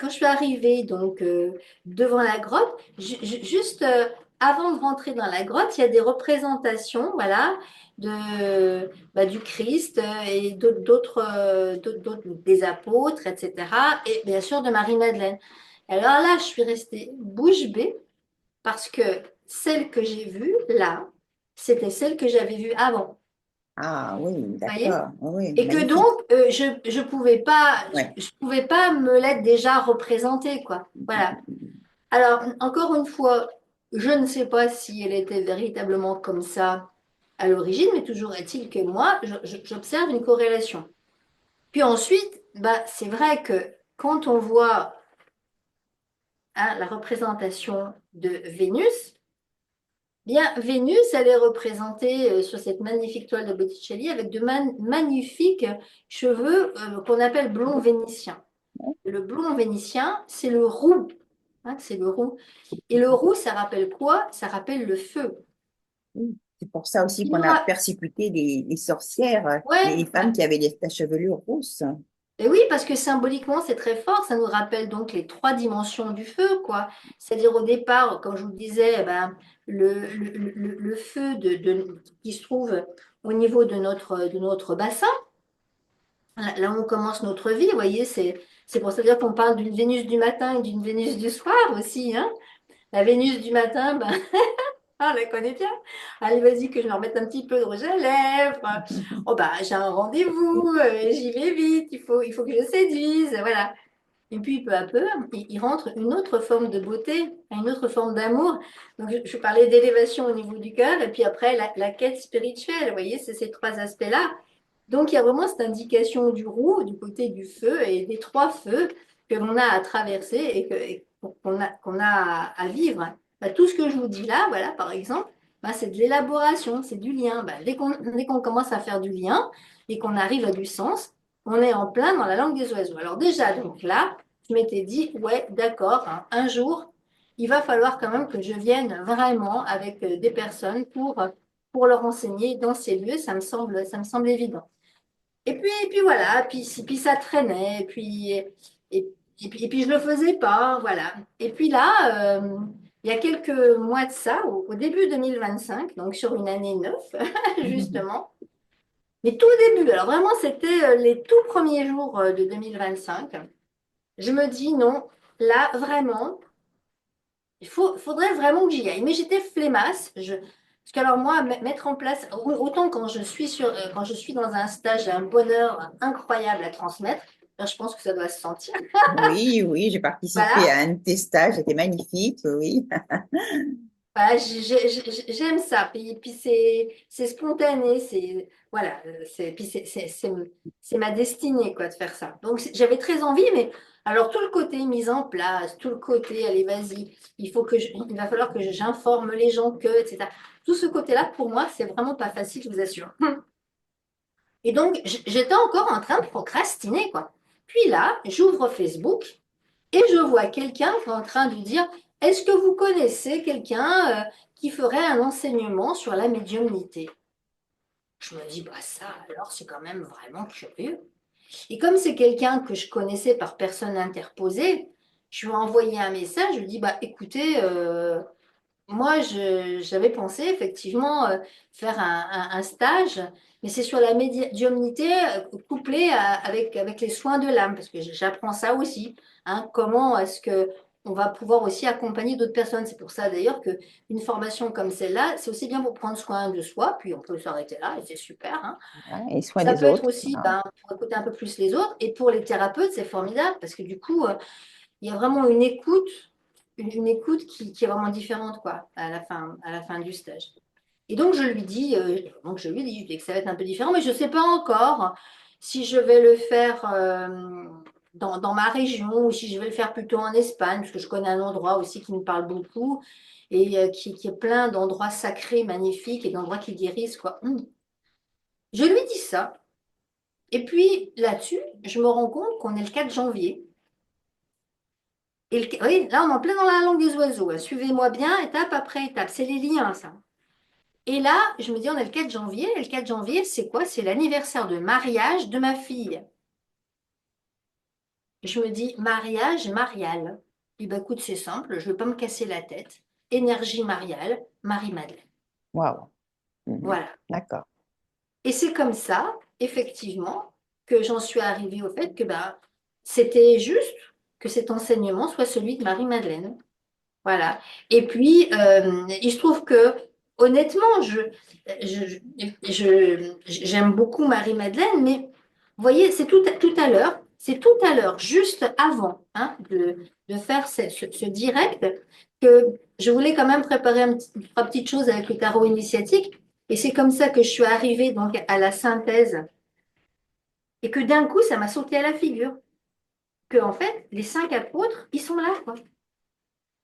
je suis arrivée donc devant la grotte, juste avant de rentrer dans la grotte, il y a des représentations, voilà, du Christ et des apôtres, etc. Et bien sûr de Marie-Madeleine. Alors là, je suis restée bouche bée parce que celle que j'ai vue là, c'était celle que j'avais vue avant. Ah oui, Vous voyez? d'accord. Oui, Et que magnifique. donc, Ouais. je pouvais pas me l'être déjà représentée, quoi. Voilà. Alors, encore une fois, je ne sais pas si elle était véritablement comme ça à l'origine, mais toujours est-il que moi, j'observe une corrélation. Puis ensuite, bah, c'est vrai que quand on voit hein, la représentation de Vénus, bien, Vénus, elle est représentée sur cette magnifique toile de Botticelli avec de magnifiques cheveux qu'on appelle blonds vénitiens. Le blond vénitien, c'est le roux. Hein, c'est le roux. Et le roux, ça rappelle quoi? Ça rappelle le feu. Oui. C'est pour ça aussi Il qu'on nous a ra- persécuté les sorcières, Ouais, les femmes qui avaient la chevelure rousse. Et oui, parce que symboliquement, c'est très fort. Ça nous rappelle donc les trois dimensions du feu, quoi. C'est-à-dire au départ, comme je vous le disais, eh ben, le feu qui se trouve au niveau de notre bassin, là où on commence notre vie, vous voyez, c'est pour ça dire qu'on parle d'une Vénus du matin et d'une Vénus du soir aussi, hein. La Vénus du matin, ben, ah, on la connaît bien. Allez, vas-y, que je me remette un petit peu de rouge à lèvres. Oh, bah, j'ai un rendez-vous, j'y vais vite, il faut que je séduise, voilà. Et puis, peu à peu, il rentre une autre forme de beauté, une autre forme d'amour. Donc, je parlais d'élévation au niveau du cœur, et puis après, la quête spirituelle, vous voyez, c'est ces trois aspects-là. Donc, il y a vraiment cette indication du roux, du côté du feu, et des trois feux que l'on a à traverser et qu'on a à vivre. Bah, tout ce que je vous dis là, voilà, par exemple, bah, c'est de l'élaboration, c'est du lien. Bah, dès qu'on commence à faire du lien et qu'on arrive à du sens, on est en plein dans la langue des oiseaux. Alors déjà, donc là, je m'étais dit, ouais, d'accord, hein, un jour, il va falloir quand même que je vienne vraiment avec des personnes pour leur enseigner dans ces lieux. Ça me semble évident. Et puis voilà, puis ça traînait, et puis je le faisais pas, voilà. Et puis là, il y a quelques mois de ça, au début 2025, donc sur une année neuve, justement, mais tout au début, alors vraiment c'était les tout premiers jours de 2025, je me dis non, là vraiment, faudrait vraiment que j'y aille. Mais j'étais flemmasse. Parce que alors moi, mettre en place, autant quand je suis quand je suis dans un stage, j'ai un bonheur incroyable à transmettre. Alors, je pense que ça doit se sentir. Oui, oui, j'ai participé Voilà. à un de tes stages, c'était magnifique, oui. Voilà, j'aime ça. Puis c'est spontané, c'est voilà, c'est ma destinée quoi de faire ça. Donc j'avais très envie, mais alors tout le côté mise en place, tout le côté allez vas-y, il va falloir que j'informe les gens que etc. Tout ce côté-là pour moi c'est vraiment pas facile, je vous assure. Et donc j'étais encore en train de procrastiner quoi. Puis là j'ouvre Facebook. Et je vois quelqu'un qui est en train de dire, est-ce que vous connaissez quelqu'un qui ferait un enseignement sur la médiumnité? Je me dis, bah ça, alors c'est quand même vraiment curieux. Et comme c'est quelqu'un que je connaissais par personne interposée, je lui ai envoyé un message, je lui ai dit, bah écoutez, moi, j'avais pensé effectivement faire un stage, mais c'est sur la médiumnité couplée avec les soins de l'âme, parce que j'apprends ça aussi. Hein, comment est-ce que on va pouvoir aussi accompagner d'autres personnes? C'est pour ça d'ailleurs que une formation comme celle-là, c'est aussi bien pour prendre soin de soi, puis on peut s'arrêter là et c'est super. Hein. Ouais, et soin Ça des peut être autres. aussi Hein. ben, pour écouter un peu plus les autres, et pour les thérapeutes, c'est formidable, parce que du coup, il y a vraiment une écoute qui est vraiment différente quoi, à la fin du stage. Et donc je lui dis que ça va être un peu différent, mais je ne sais pas encore si je vais le faire dans ma région ou si je vais le faire plutôt en Espagne, parce que je connais un endroit aussi qui me parle beaucoup et qui est plein d'endroits sacrés, magnifiques et d'endroits qui guérissent quoi. Je lui dis ça. Et puis là-dessus, je me rends compte qu'on est le 4 janvier. Oui, là, on est en plein dans la langue des oiseaux. Hein. Suivez-moi bien, étape après étape. C'est les liens, ça. Et là, je me dis, on est le 4 janvier. Et le 4 janvier, c'est quoi? C'est l'anniversaire de mariage de ma fille. Je me dis, mariage marial. Et ben écoute, c'est simple, je ne veux pas me casser la tête. Énergie mariale, Marie-Madeleine. Waouh. Mhm. Voilà. D'accord. Et c'est comme ça, effectivement, que j'en suis arrivée au fait que ben, c'était juste que cet enseignement soit celui de Marie-Madeleine. Voilà. Et puis, il se trouve que, honnêtement, je- j'aime beaucoup Marie-Madeleine, mais vous voyez, tout à l'heure, c'est tout à l'heure, juste avant hein, de faire ce direct, que je voulais quand même préparer trois petites choses avec le tarot initiatique. Et c'est comme ça que je suis arrivée donc à la synthèse. Et que d'un coup, ça m'a sauté à la figure. Que, en fait, les cinq apôtres, ils sont là, quoi.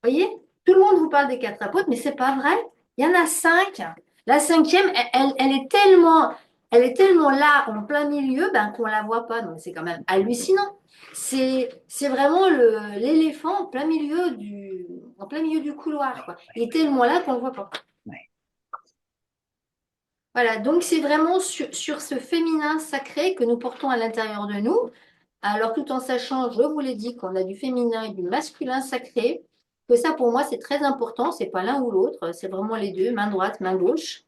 Voyez, tout le monde vous parle des quatre apôtres, mais c'est pas vrai. Il y en a cinq. La cinquième, elle est tellement là, en plein milieu, ben, qu'on la voit pas. Donc c'est quand même hallucinant. C'est vraiment l'éléphant en plein milieu du couloir, quoi. Il est tellement là qu'on le voit pas. Ouais. Voilà, donc c'est vraiment sur ce féminin sacré que nous portons à l'intérieur de nous Alors, tout en sachant, je vous l'ai dit, qu'on a du féminin et du masculin sacré, que ça, pour moi, c'est très important. C'est pas l'un ou l'autre, c'est vraiment les deux, main droite, main gauche.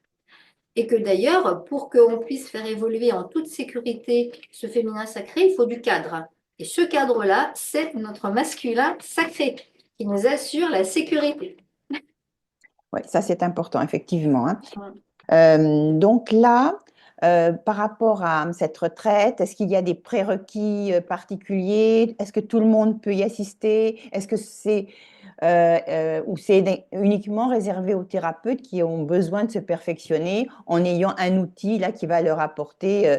Et que d'ailleurs, pour qu'on puisse faire évoluer en toute sécurité ce féminin sacré, il faut du cadre. Et ce cadre-là, c'est notre masculin sacré qui nous assure la sécurité. Oui, ça c'est important, effectivement, hein. Mm. Donc là, par rapport à cette retraite, est-ce qu'il y a des prérequis particuliers? Est-ce que tout le monde peut y assister? Est-ce que c'est ou c'est uniquement réservé aux thérapeutes qui ont besoin de se perfectionner en ayant un outil là qui va leur apporter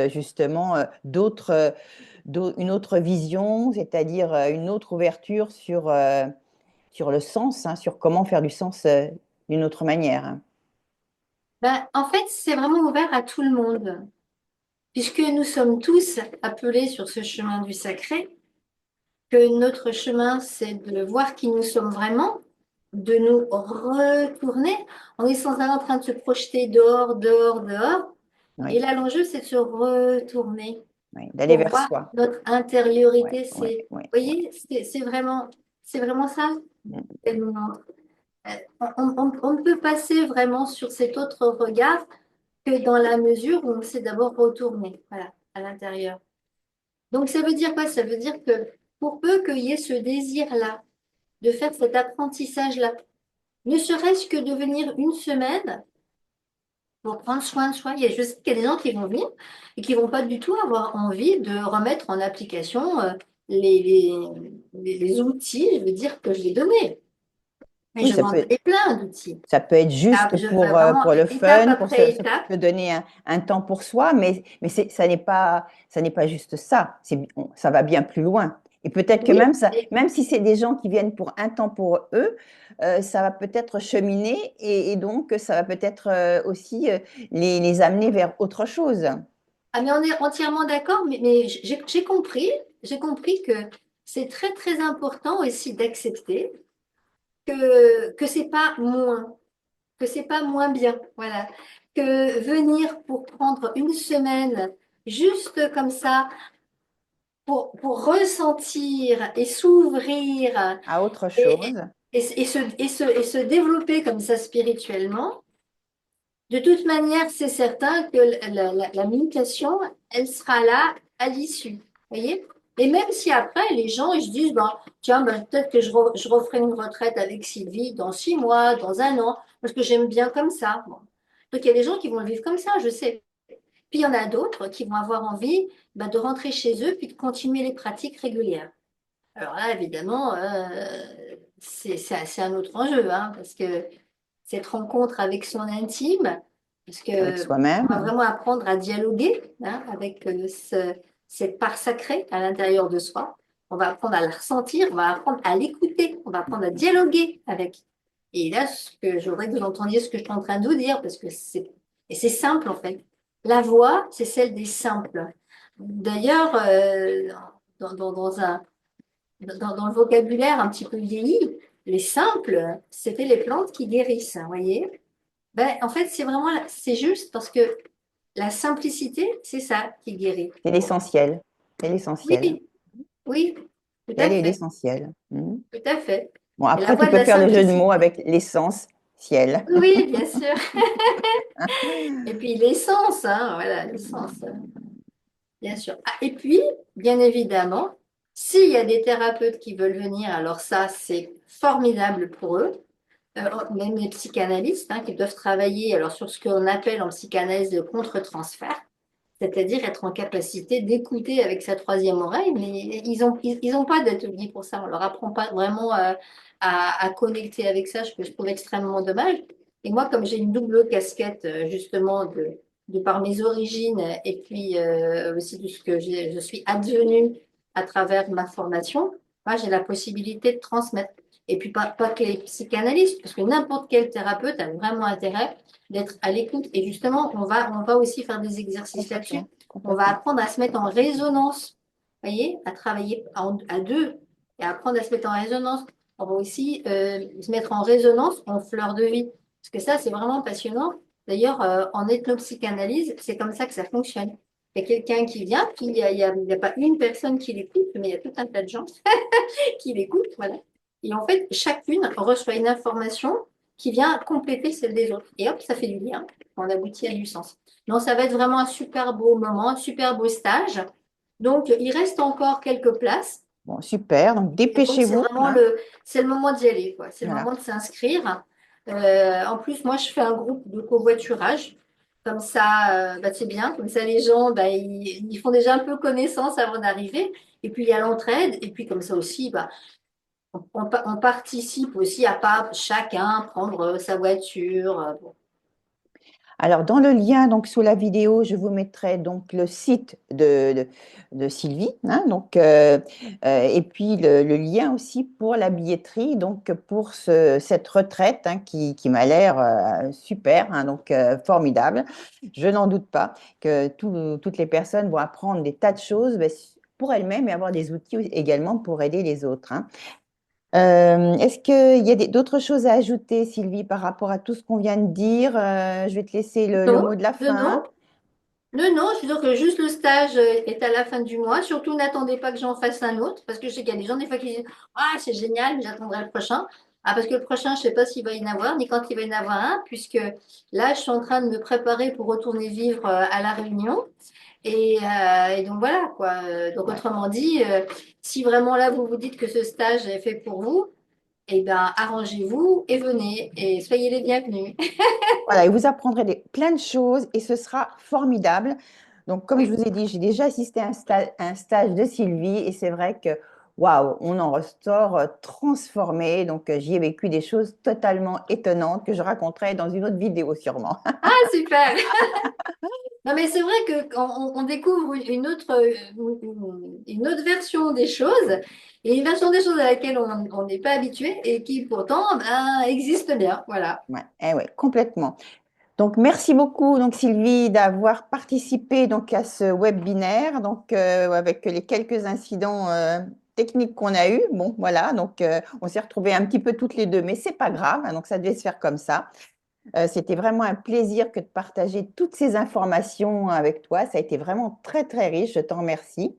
justement une autre vision, c'est-à-dire une autre ouverture sur le sens, hein, sur comment faire du sens d'une autre manière, hein. Ben, en fait, c'est vraiment ouvert à tout le monde, puisque nous sommes tous appelés sur ce chemin du sacré, que notre chemin, c'est de voir qui nous sommes vraiment, de nous retourner. On est sans arrêt en train de se projeter dehors, dehors, dehors. Et Oui, là, l'enjeu, c'est de se retourner oui, d'aller pour vers voir soi. notre Oui, intériorité. oui, C'est, oui, vous oui. voyez, c'est vraiment ça Mm. qu'elle nous montre. On ne peut passer vraiment sur cet autre regard que dans la mesure où on s'est d'abord retourné, voilà, à l'intérieur. Donc, ça veut dire quoi? Ça veut dire que pour peu qu'il y ait ce désir-là, de faire cet apprentissage-là, ne serait-ce que de venir une semaine pour prendre soin de soi. Je sais qu'il y a des gens qui vont venir et qui vont pas du tout avoir envie de remettre en application les, les outils, je veux dire, que je vais donner. Mais Oui, je m'en donne plein d'outils. ça peut être juste Je vais vraiment pour le étape fun, pour après étape. se donner un temps pour soi, mais ça n'est pas juste ça. Ça va bien plus loin. Et peut-être que Oui, même ça, même si c'est des gens qui viennent pour un temps pour eux, ça va peut-être cheminer et donc ça va peut-être aussi les amener vers autre chose. ah, mais on est entièrement d'accord, mais j'ai compris que c'est très très important aussi d'accepter que c'est pas moins, que c'est pas moins bien, voilà, que venir pour prendre une semaine juste comme ça pour ressentir et s'ouvrir À autre et, chose. et se développer comme ça spirituellement. De toute manière, c'est certain que la méditation, elle sera là à l'issue. Voyez? Et même si après, les gens, ils se disent, ben, tiens, ben, peut-être que je referai une retraite avec Sylvie dans 6 mois, dans un an, parce que j'aime bien comme ça. Bon. Donc, il y a des gens qui vont le vivre comme ça, je sais. Puis, il y en a d'autres qui vont avoir envie, ben, de rentrer chez eux, puis de continuer les pratiques régulières. Alors là, évidemment, c'est un autre enjeu, hein, parce que cette rencontre avec son intime, parce Avec que on va soi-même. vraiment apprendre à dialoguer hein, avec cette part sacrée à l'intérieur de soi. On va apprendre à la ressentir, on va apprendre à l'écouter, on va apprendre à dialoguer avec. Et là, ce que j'aurais que vous entendiez ce que je suis en train de vous dire, parce que c'est simple en fait. La voix, c'est celle des simples. D'ailleurs, dans dans le vocabulaire un petit peu vieilli, les simples, c'était les plantes qui guérissent, vous voyez? Ben, en fait, c'est juste parce que la simplicité, c'est ça qui guérit. C'est l'essentiel. C'est l'essentiel. Oui, oui, tout à Elle est fait, l'essentiel. Mhm. tout à fait. Bon, Et la après, tu voie de peux la faire le jeu de mots simplicité. avec l'essence ciel. Oui, bien sûr. Et puis l'essence, hein, voilà, l'essence, bien sûr. Ah, et puis, bien évidemment, s'il y a des thérapeutes qui veulent venir, alors ça, c'est formidable pour eux. Même les psychanalystes hein, qui doivent travailler alors, sur ce qu'on appelle en psychanalyse de contre-transfert, c'est-à-dire être en capacité d'écouter avec sa troisième oreille, mais ils ont pas d'atelier pour ça. On leur apprend pas vraiment à connecter avec ça, ce que je trouve extrêmement dommage. Et moi, comme j'ai une double casquette, justement, de par mes origines et puis aussi de ce que je suis advenue à travers ma formation, moi, j'ai la possibilité de transmettre. Et puis, pas que les psychanalystes, parce que n'importe quel thérapeute a vraiment intérêt d'être à l'écoute. Et justement, on va aussi faire des exercices là-dessus. Complètement. On va Complètement. apprendre à se mettre en résonance, voyez, à travailler à deux et apprendre à se mettre en résonance. On va aussi se mettre en résonance en fleur de vie. Parce que ça, c'est vraiment passionnant. D'ailleurs, en ethnopsychanalyse, c'est comme ça que ça fonctionne. Il y a quelqu'un qui vient, puis il y a pas une personne qui l'écoute, mais il y a tout un tas de gens qui l'écoutent, voilà. Et en fait, chacune reçoit une information qui vient compléter celle des autres. Et hop, ça fait du lien. On aboutit à du sens. Donc, ça va être vraiment un super beau moment, un super beau stage. Donc, il reste encore quelques places. Bon, super. Donc, Et donc, c'est dépêchez-vous, vraiment hein. c'est le moment d'y aller, quoi. C'est le Voilà. moment de s'inscrire. En plus, moi, je fais un groupe de covoiturage. Comme ça, bah, c'est bien. Comme ça, les gens, bah, ils font déjà un peu connaissance avant d'arriver. Et puis, il y a l'entraide. Et puis, comme ça aussi, bah, on participe aussi à pas chacun prendre sa voiture. Bon. Alors, dans le lien, donc sous la vidéo, je vous mettrai donc le site de Sylvie, hein, et puis le lien aussi pour la billetterie, donc pour cette retraite, hein, qui m'a l'air super, hein, formidable. Je n'en doute pas que toutes les personnes vont apprendre des tas de choses, ben, pour elles-mêmes et avoir des outils également pour aider les autres, hein. Est-ce qu'il y a d'autres choses à ajouter, Sylvie, par rapport à tout ce qu'on vient de dire? Je vais te laisser le Non, mot de la non, fin. non. Non, non, je veux dire que juste le stage est à la fin du mois. Surtout, n'attendez pas que j'en fasse un autre, parce que je sais qu'il y a des gens, des fois, qui disent, ah, c'est génial, mais j'attendrai le prochain. Ah, parce que le prochain, je ne sais pas s'il va y en avoir, ni quand il va y en avoir un, puisque là, je suis en train de me préparer pour retourner vivre à La Réunion. Et donc, voilà, quoi. Donc, Ouais. autrement dit, si vraiment là, vous vous dites que ce stage est fait pour vous, eh bien, arrangez-vous et venez, et soyez les bienvenus. Voilà, et vous apprendrez plein de choses et ce sera formidable. Donc, comme je Oui. vous ai dit, j'ai déjà assisté à un stage de Sylvie et c'est vrai que, waouh, on en ressort transformé. Donc, j'y ai vécu des choses totalement étonnantes que je raconterai dans une autre vidéo sûrement. Ah, super! Non, mais c'est vrai que quand on découvre une autre version des choses, et une version des choses à laquelle on n'est pas habitué et qui pourtant ben, existe bien. Voilà. Ouais, eh ouais, complètement. Donc, merci beaucoup, donc, Sylvie, d'avoir participé donc, à ce webinaire, avec les quelques incidents techniques qu'on a eus. Bon, voilà, on s'est retrouvés un petit peu toutes les deux, mais c'est pas grave, hein, donc ça devait se faire comme ça. C'était vraiment un plaisir que de partager toutes ces informations avec toi. Ça a été vraiment très, très riche. Je t'en remercie.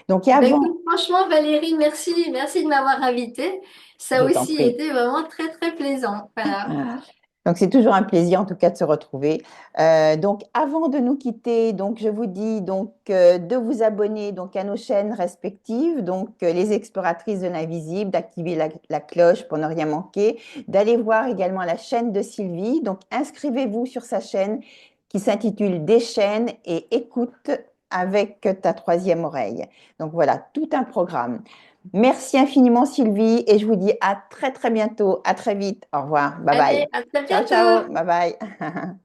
Donc, et Ben, avant, écoute, franchement, Valérie, merci, merci de m'avoir invitée. Ça a je t'en aussi prie. été vraiment très, très plaisant. Voilà. Donc, c'est toujours un plaisir, en tout cas, de se retrouver. Donc, avant de nous quitter, donc, je vous dis de vous abonner donc, à nos chaînes respectives, les exploratrices de l'invisible, d'activer la cloche pour ne rien manquer, d'aller voir également la chaîne de Sylvie. Donc, inscrivez-vous sur sa chaîne qui s'intitule Des chaînes et écoute avec ta troisième oreille. Donc, voilà, tout un programme. Merci infiniment, Sylvie, et je vous dis à très, très bientôt. À très vite. Au revoir. Bye bye. Allez, à très Ciao, ciao. bientôt! Bye bye.